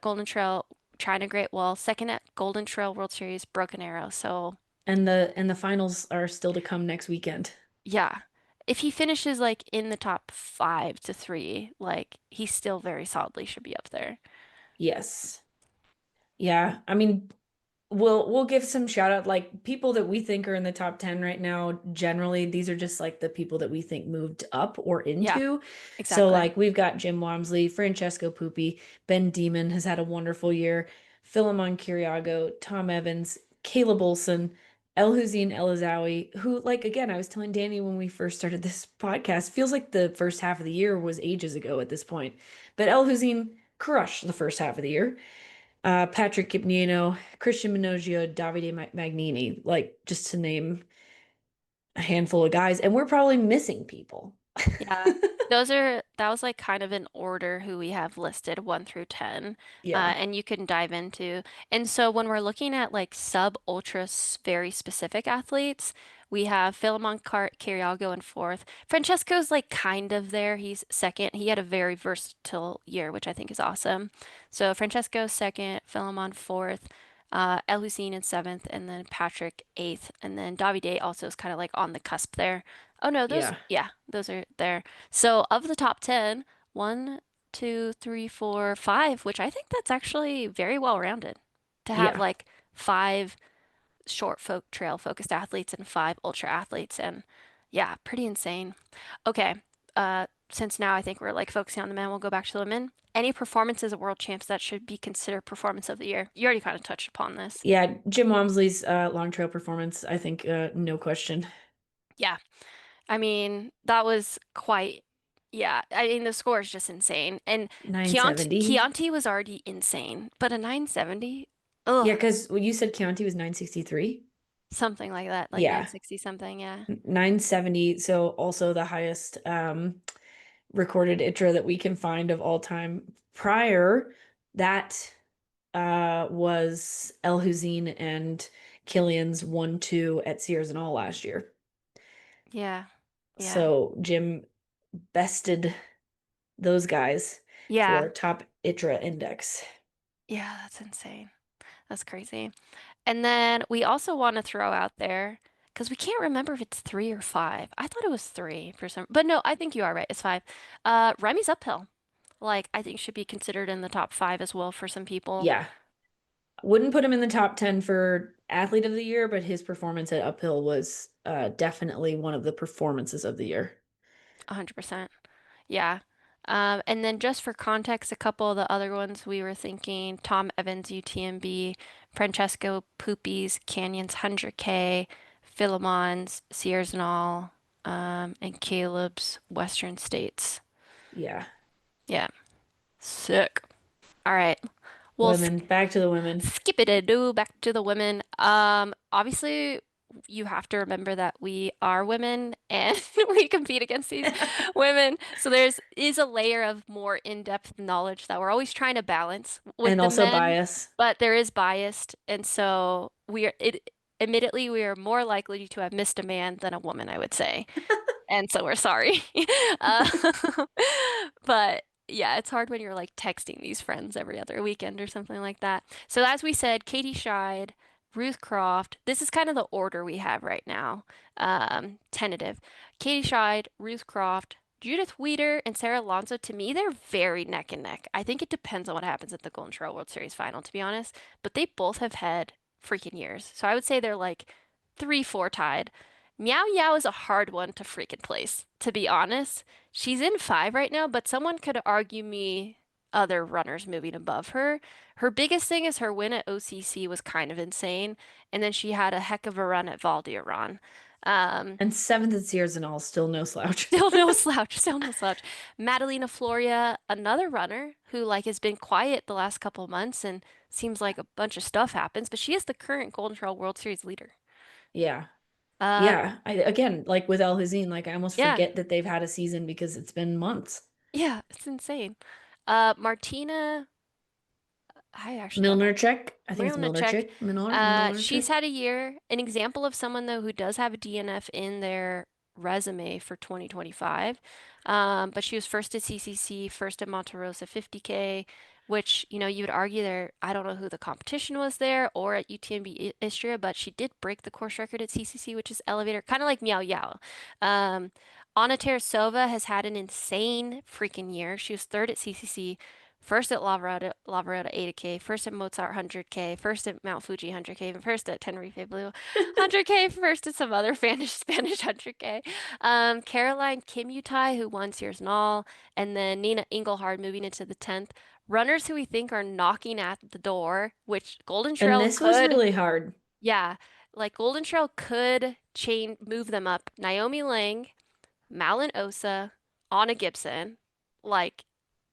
Golden Trail China Great Wall, second at Golden Trail World Series Broken Arrow. So And the finals are still to come next weekend. yeah. If he finishes like in the top 5 to 3, like he still very solidly should be up there. Yes. Yeah. I mean, we'll give some shout out like people that we think are in the top 10 right now. Generally, these are just like the people that we think moved up or Yeah, into. So exactly. like we've got Jim Walmsley, Francesco Pupi, Ben Demon has had a wonderful year, Philemon Kiriago, Tom Evans, Caleb Olson, El Hussein El Azawi, who like again, I was telling Danny when we first started this podcast, feels like the first half of the year was ages ago at this point. But El Hussein crushed the first half of the year. Patrick Gibniano, Christian Minogio, Davide Magnini, like just to name a handful of guys, and we're probably missing people. Yeah. That was like kind of an order who we have listed 1 through 10, Yeah, and you can dive into. And so when we're looking at like very specific athletes, we have Philemon Cariago in fourth. Francesco's like kind of there. He's second. He had a very versatile year, which I think is awesome. So Francesco second, Philemon fourth, El Hussein in seventh, and then Patrick eighth, and then Davide also is kind of like on the cusp there. Oh no, yeah, those are there. So of the top 10, 1, 2, 3, 4, 5, which I think that's actually very well rounded to have yeah, like 5 trail focused athletes and 5 ultra athletes. And yeah, pretty insane. Okay. Since now I think we're like focusing on the men, we'll go back to the women. Any performances at world champs that should be considered performance of the year? You already kind of touched upon this. yeah. Jim Walmsley's long trail performance, I think, no question. Yeah. I mean, that was quite, yeah. I mean, the score is just insane. And 970. Chianti was already insane, but a 970, Yeah, ugh, because you said Chianti was 963. something like that, like Yeah, 960 something. Yeah. 970. So also the highest recorded ITRA that we can find of all time. Prior, that was El Hussein and Killian's 1-2 at Sears and All last year. Yeah. Yeah. So Jim bested those guys Yeah. for top ITRA index. Yeah. That's insane. That's crazy. And then we also want to throw out there, because we can't remember if it's 3 or 5. I thought it was 3 for some, but no, I think you are right. It's 5. Remy's uphill. Like, I think should be considered in the top 5 as well for some people. Yeah. Wouldn't put him in the top 10 for athlete of the year, but his performance at uphill was definitely one of the performances of the year. 100%. Yeah. And then just for context, a couple of the other ones we were thinking, Tom Evans, UTMB, Francesco Pupi's Canyons 100K, Philemon's Sears and All, and Caleb's Western States. Yeah. Yeah. Sick. All right. We'll Women, back to the women. skip it and do back to the women. Obviously, you have to remember that we are women and we compete against these women. So is a layer of more in-depth knowledge that we're always trying to balance with And the also men, bias. but there is biased, and so admittedly we are more likely to have missed a man than a woman, I would say. And so we're sorry. Uh, but yeah, it's hard when you're like texting these friends every other weekend or something like that. So as we said, Katie Scheid, Ruth Croft. This is kind of the order we have right now. Tentative. Katie Scheid, Ruth Croft, Judith Weeder, and Sarah Alonso. To me, they're very neck and neck. I think it depends on what happens at the Golden Trail World Series final, to be honest. But they both have had freaking years. So I would say they're like 3-4 tied. Meow Meow is a hard one to freaking place, to be honest. She's in 5 right now, but someone could argue me. other runners moving above her. Her biggest thing is her win at OCC was kind of insane, and then she had a heck of a run at Val d'Aran. Um, And seventh at Sears and all, still no slouch. Still no slouch, still no slouch. Madalena Floria, another runner who like has been quiet the last couple of months and seems like a bunch of stuff happens, but she is the current Golden Trail World Series leader. Yeah. Uh, Yeah. Again, like with El Hazine, like I almost yeah, forget that they've had a season because it's been months. yeah, it's insane. Martina, I actually don't know. Milner check. I think it's We're Milner check. check. Milner She's check. had a year. An example of someone though who does have a DNF in their resume for 2025. But she was first at CCC, first at Monte Rosa 50K, which, you would argue there, I don't know who the competition was there or at UTMB Istria, but she did break the course record at CCC, which is elevator, kind of like Meow Yao. Um, Anna Teresova has had an insane freaking year. She was third at CCC, first at Lavaroda 80K, first at Mozart 100K, first at Mount Fuji 100K, first at Tenerife Blue 100K, first at some other Spanish 100K. Caroline Kimutai, who won Sears and All, and then Nina Engelhard moving into the 10th. Runners who we think are knocking at the door, which Golden And Trail this was could, really hard. yeah, like Golden Trail could move them up. Naomi Lang, Malin Osa, Anna Gibson. Like,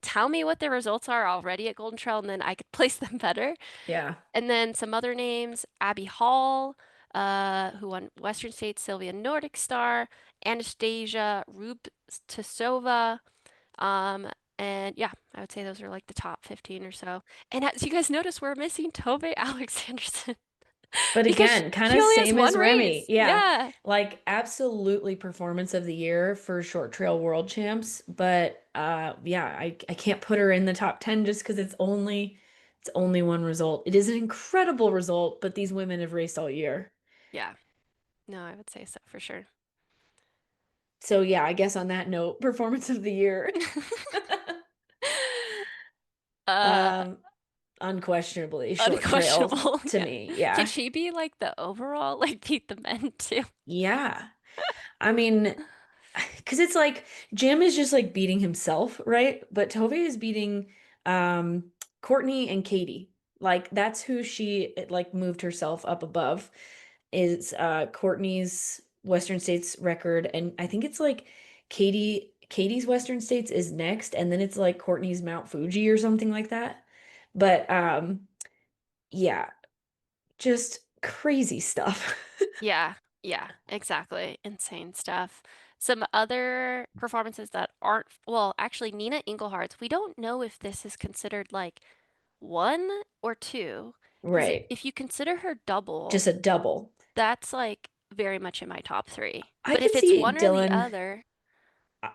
tell me what their results are already at Golden Trail, and then I could place them better. Yeah. And then some other names, Abby Hall, who won Western States, Sylvia Nordic Star, Anastasia Rubtsova. Um, and yeah, I would say those are like the top 15 or so. And as you guys notice, we're missing Tove Alexandersson But because again, kind she of only has same one as Remy. race. Yeah. Yeah. Like absolutely performance of the year for short trail world champs. But yeah, I can't put her in the top 10 just because it's only one result. It is an incredible result, but these women have raced all year. Yeah. No, I would say so for sure. So yeah, I guess on that note, performance of the year. Uh, Um, unquestionably short trail Unquestionable. to Yeah. me. Can Yeah. she be like the overall, like beat the men too? Yeah. I mean, because it's like Jim is just like beating himself, right? But Tove is beating um Courtney and Katie. Like that's who she like moved herself up above is Courtney's Western States record. And I think it's like Katie's Western States is next, and then it's like Courtney's Mount Fuji or something like that. But yeah, just crazy stuff. Yeah, yeah, exactly. Insane stuff. Some other performances that aren't, well, actually, Nina Engelhardt's, we don't know if this is considered like one or two, because Right. if you consider her double, Just a double. that's like very much in my top three. I But if could it's see one or the Dylan. other,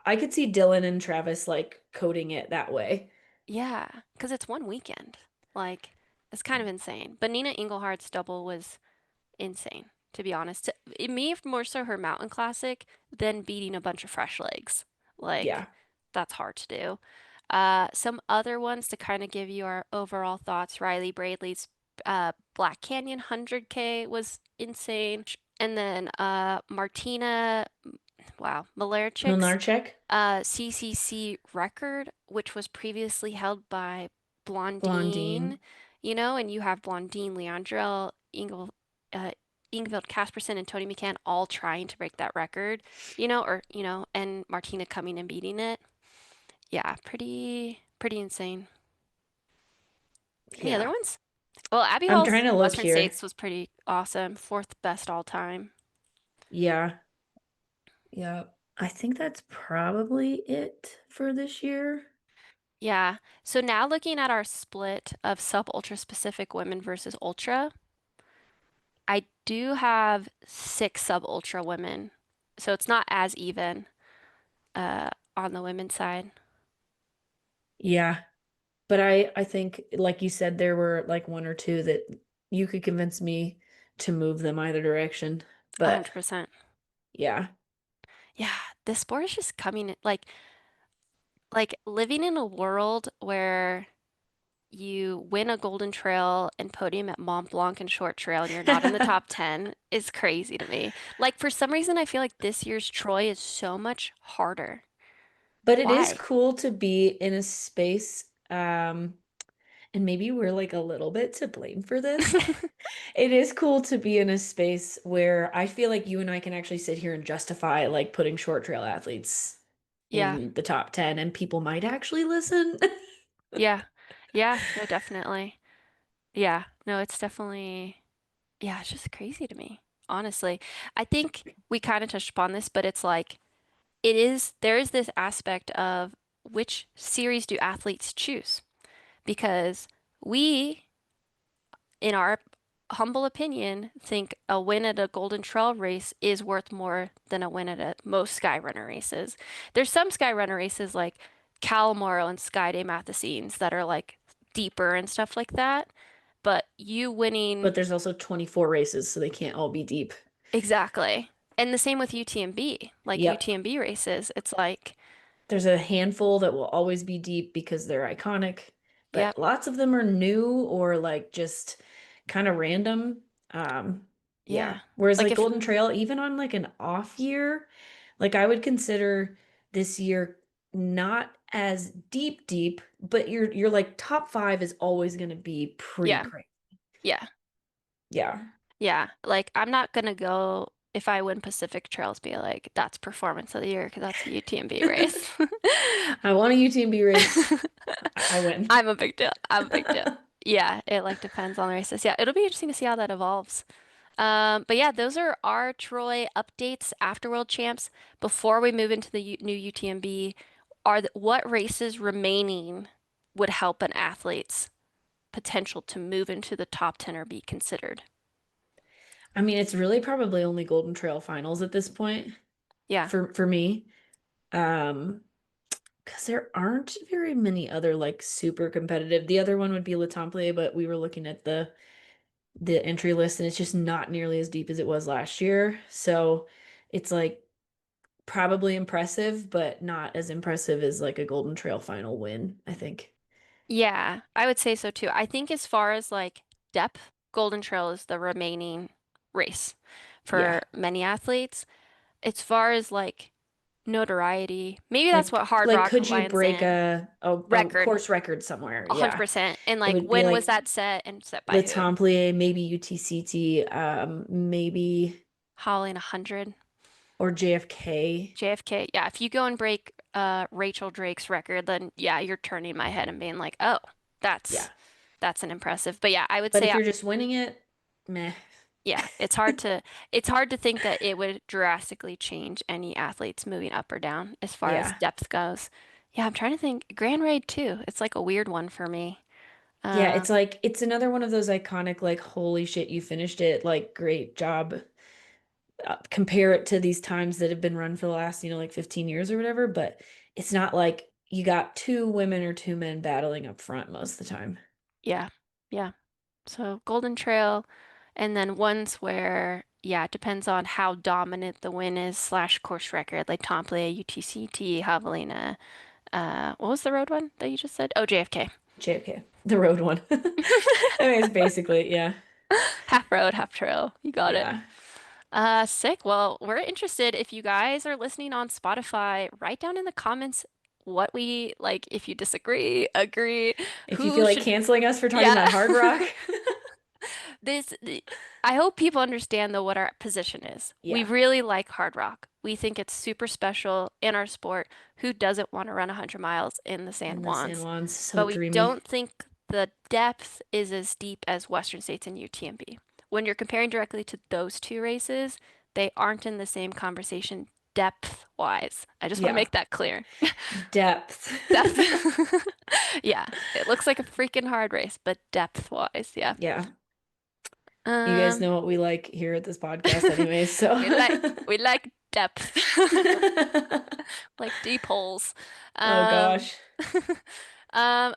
I could see Dylan and Travis like coding it that way. yeah, because it's one weekend. Like, it's kind of insane. But Nina Engelhardt's double was insane, to be honest. Me, more so her mountain classic than beating a bunch of fresh legs. Like, Yeah. that's hard to do. Some other ones to kind of give you our overall thoughts. Riley Bradley's Black Canyon 100K was insane. And then Martina, wow, Malerchik's Milnarchek, CCC record, which was previously held by Blondine, Blondine. and you have Blondine, Leandrel, uh, Ingvild Caspersen, and Tony McCann all trying to break that record, and Martina coming and beating it. Yeah, pretty insane. Any other Yeah. ones? Well, Abby I'm trying Hall's to look Western here. States was pretty awesome. Fourth best all time. Yeah. Yeah. I think that's probably it for this year. Yeah. So now looking at our split of sub ultra specific women versus ultra, I do have six sub ultra women. So it's not as even on the women's side. Yeah. But I think like you said there were like one or two that you could convince me to move them either direction. But 100%. yeah. Yeah, the sport is just coming like living in a world where you win a Golden Trail and podium at Mont Blanc and Short Trail and you're not in the top 10 is crazy to me. Like for some reason I feel like this year's Troy is so much harder. But it is Why? cool to be in a space. Um, and maybe we're like a little bit to blame for this. It is cool to be in a space where I feel like you and I can actually sit here and justify like putting short trail athletes Yeah. in the top 10 and people might actually listen. Yeah. Yeah. No, definitely. Yeah. No, it's definitely, yeah, it's just crazy to me, honestly. I think we kind of touched upon this, but it's like, there is this aspect of which series do athletes choose? Because we, in our humble opinion, think a win at a Golden Trail race is worth more than a win at most Skyrunner races. There's some Skyrunner races like Calmore and Skyday Mathesines that are like deeper and stuff like that. But you winning But there's also 24 races, so they can't all be deep. exactly. And the same with UTMB, like Yep. UTMB races. It's like, There's a handful that will always be deep because they're iconic, but yep, lots of them are new or like just kind of random. Yeah. yeah. Whereas Like like if, Golden Trail, even on like an off year, like I would consider this year not as deep, but your like top five is always going to be pretty yeah, crazy. yeah. Yeah. Yeah, like I'm not gonna go if I win Pacific Trails, be like, that's performance of the year because that's a UTMB race. I want a UTMB race. I win. I'm a big deal. I'm a big deal. Yeah, it like depends on the races. Yeah, it'll be interesting to see how that evolves. But yeah, those are our Troy updates after World Champs. Before we move into the new UTMB, what races remaining would help an athlete's potential to move into the top 10 or be considered? I mean, it's really probably only Golden Trail finals at this point Yeah. for me. Um, because there aren't very many other like super competitive. The other one would be Le Templier, but we were looking at the entry list and it's just not nearly as deep as it was last year. So it's like probably impressive, but not as impressive as like a Golden Trail final win, I think. Yeah, I would say so too. I think as far as like depth, Golden Trail is the remaining race Yeah. for many athletes. As far as like notoriety, maybe that's what Hard Like Rock could you lands break in. a Record, course record somewhere? Yeah. 100%. And It like would be when was like that set and set by Le who? Templier, maybe UTCT, maybe Holly and 100. or JFK. JFK. Yeah, if you go and break Rachel Drake's record, then yeah, you're turning my head and being like, "Oh, Yeah. that's an impressive." But yeah, I would But say if you're just winning it, meh. yeah, it's hard to think that it would drastically change any athletes moving up or down as far as Yeah. depth goes. Yeah, I'm trying to think. Grand Raid too. It's like a weird one for me. Yeah, Uh, it's like it's another one of those iconic like holy shit you finished it like great job. Compare it to these times that have been run for the last, like 15 years or whatever, but it's not like you got two women or two men battling up front most of the time. yeah, yeah. So Golden Trail, and then ones where yeah, it depends on how dominant the win is slash course record, like Temple, UTCT, Javelina. What was the road one that you just said? Oh, JFK. JFK, the road one. I mean, it's basically, yeah. Half road, half trail. You got it. Yeah. Sick. Well, we're interested. If you guys are listening on Spotify, write down in the comments what we like, if you disagree, agree, If you feel who like should, canceling us for talking yeah. about Hard Rock. This, I hope people understand though what our position is. We Yeah. really like Hard Rock. We think it's super special in our sport. Who doesn't want to run 100 miles in the San And the San Juans? Juan's so But we dreamy. don't think the depth is as deep as Western States and UTMB. When you're comparing directly to those two races, they aren't in the same conversation depth-wise. I just want to Yeah. make that clear. Depth. Depth. Yeah, it looks like a freaking hard race, but depth-wise, yeah. Yeah. You guys Um, know what we like here at this podcast anyway, so. we like depth. Like deep holes. Oh Um, gosh.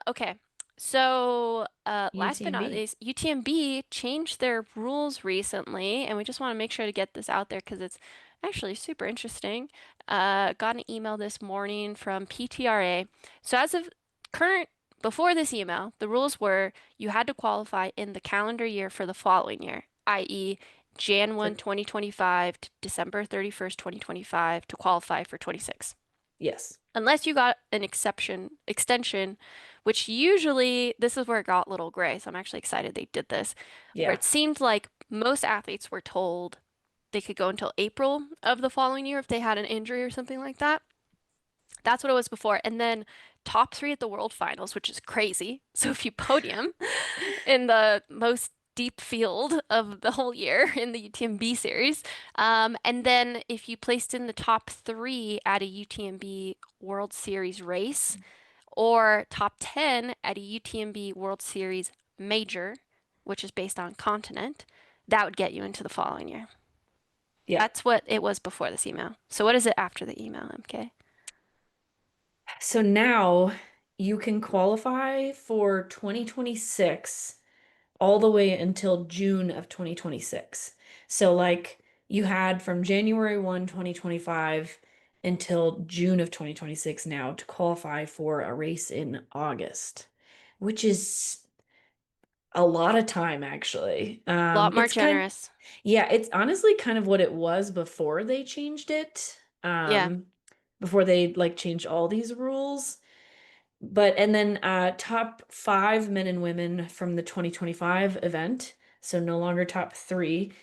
okay. So, last but not UTMB. least, UTMB changed their rules recently, and we just want to make sure to get this out there because it's actually super interesting. Got an email this morning from PTRA. So, as of current, before this email, the rules were you had to qualify in the calendar year for the following year, i.e., Jan 1, For 2025 to December 31st, 2025 to qualify for 26. yes. Unless you got an extension which usually this is where it got a little gray. So I'm actually excited they did this, where Yeah. it seemed like most athletes were told they could go until April of the following year if they had an injury or something like that. That's what it was before. And then top three at the World Finals, which is crazy. So if you podium in the most deep field of the whole year in the UTMB series, and then if you placed in the top three at a UTMB World Series race or top 10 at a UTMB World Series major, which is based on continent, that would get you into the following year. Yeah. That's what it was before this email. So what is it after the email, MK? So now you can qualify for 2026 all the way until June of 2026. So like you had from January 1, 2025 until June of 2026 now to qualify for a race in August, which is a lot of time actually. A lot more It's kind generous. Yeah, it's honestly kind of what it was before they changed it. Yeah, Before they like changed all these rules. But and then top five men and women from the 2025 event, so no longer top three,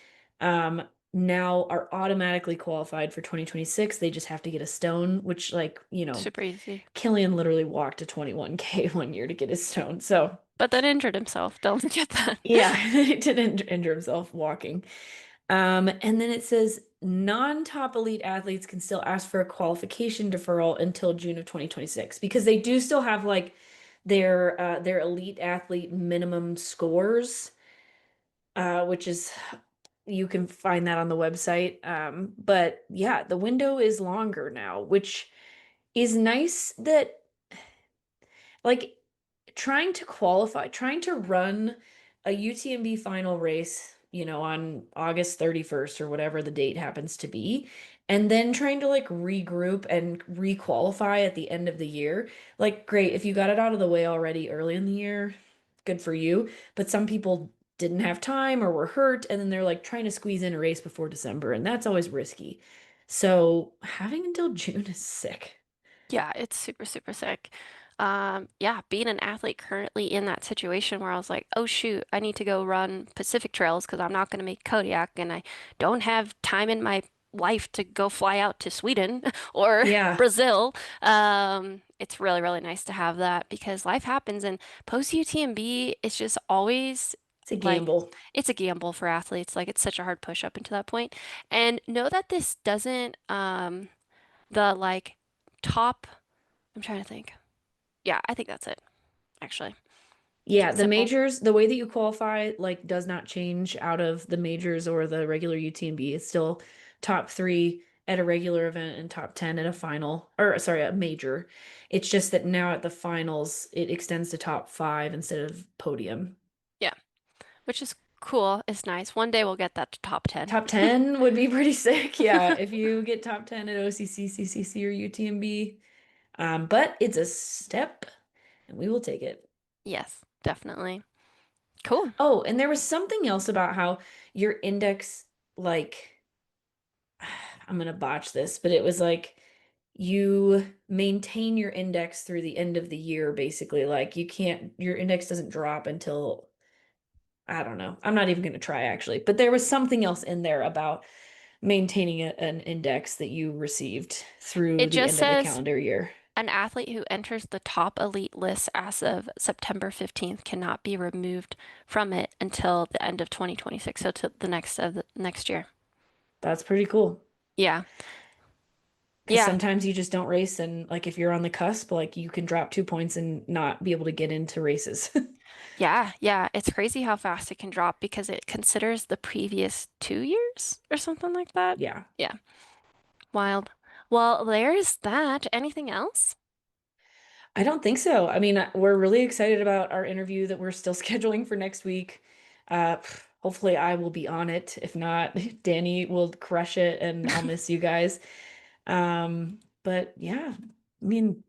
um, now are automatically qualified for 2026. They just have to get a stone, which super easy. Killian literally walked a 21K one year to get his stone. So But then injured himself. Don't forget that. yeah, he didn't injure himself walking. And then it says non-top elite athletes can still ask for a qualification deferral until June of 2026 because they do still have like their elite athlete minimum scores, which is you can find that on the website. But yeah, the window is longer now, which is nice that like trying to run a UTMB final race, on August 31st or whatever the date happens to be, and then trying to like regroup and requalify at the end of the year. Like, great, if you got it out of the way already early in the year, good for you. But some people didn't have time or were hurt, and then they're like trying to squeeze in a race before December, and that's always risky. So having until June is sick. Yeah, it's super, super sick. Yeah, being an athlete currently in that situation where I was like, oh shoot, I need to go run Pacific Trails because I'm not going to make Kodiak and I don't have time in my life to go fly out to Sweden or Yeah, Brazil. It's really, really nice to have that because life happens and post UTMB, it's just always it's a like gamble. it's a gamble for athletes. Like it's such a hard push up into that point. And know that this doesn't the like top I'm trying to think. Yeah, I think that's it, actually. Keep Yeah, it the simple. majors, the way that you qualify, like, does not change out of the majors or the regular UTMB. It's still top three at a regular event and top 10 at a final, or sorry, a major. It's just that now at the finals, it extends to top five instead of podium. Yeah, which is cool. It's nice. One day we'll get that to top 10. Top 10 would be pretty sick. Yeah, if you get top 10 at OCC, CCC, or UTMB. But it's a step, and we will take it. Yes, definitely. Cool. Oh, and there was something else about how your index, like, I'm gonna botch this, but it was like you maintain your index through the end of the year, basically. Like your index doesn't drop until, I don't know. I'm not even gonna try actually, but there was something else in there about maintaining an index that you received through It the just end of the says calendar year. an athlete who enters the top elite list as of September 15th cannot be removed from it until the end of 2026, so to the next year. That's pretty cool. Yeah. Because Yeah. sometimes you just don't race, and like if you're on the cusp, like you can drop 2 points and not be able to get into races. Yeah, yeah. It's crazy how fast it can drop because it considers the previous 2 years or something like that. Yeah. Yeah. Wild. Well, there's that. Anything else? I don't think so. I mean, we're really excited about our interview that we're still scheduling for next week. Hopefully I will be on it. If not, Danny will crush it and I'll miss you guys. But yeah, I mean,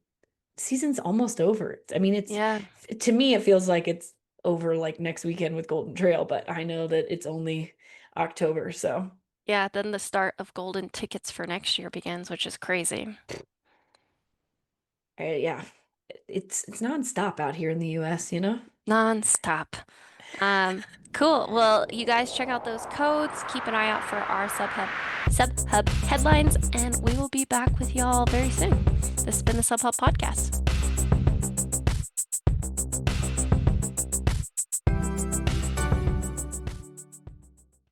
season's almost over. I mean, Yeah. to me it feels like it's over like next weekend with Golden Trail, but I know that it's only October, so Yeah, then the start of golden tickets for next year begins, which is crazy. yeah. it's nonstop out here in the US, you know? Non-stop. Um, cool. Well, you guys check out those codes. Keep an eye out for our Sub Hub headlines, and we will be back with y'all very soon. This has been the Sub Hub Podcast.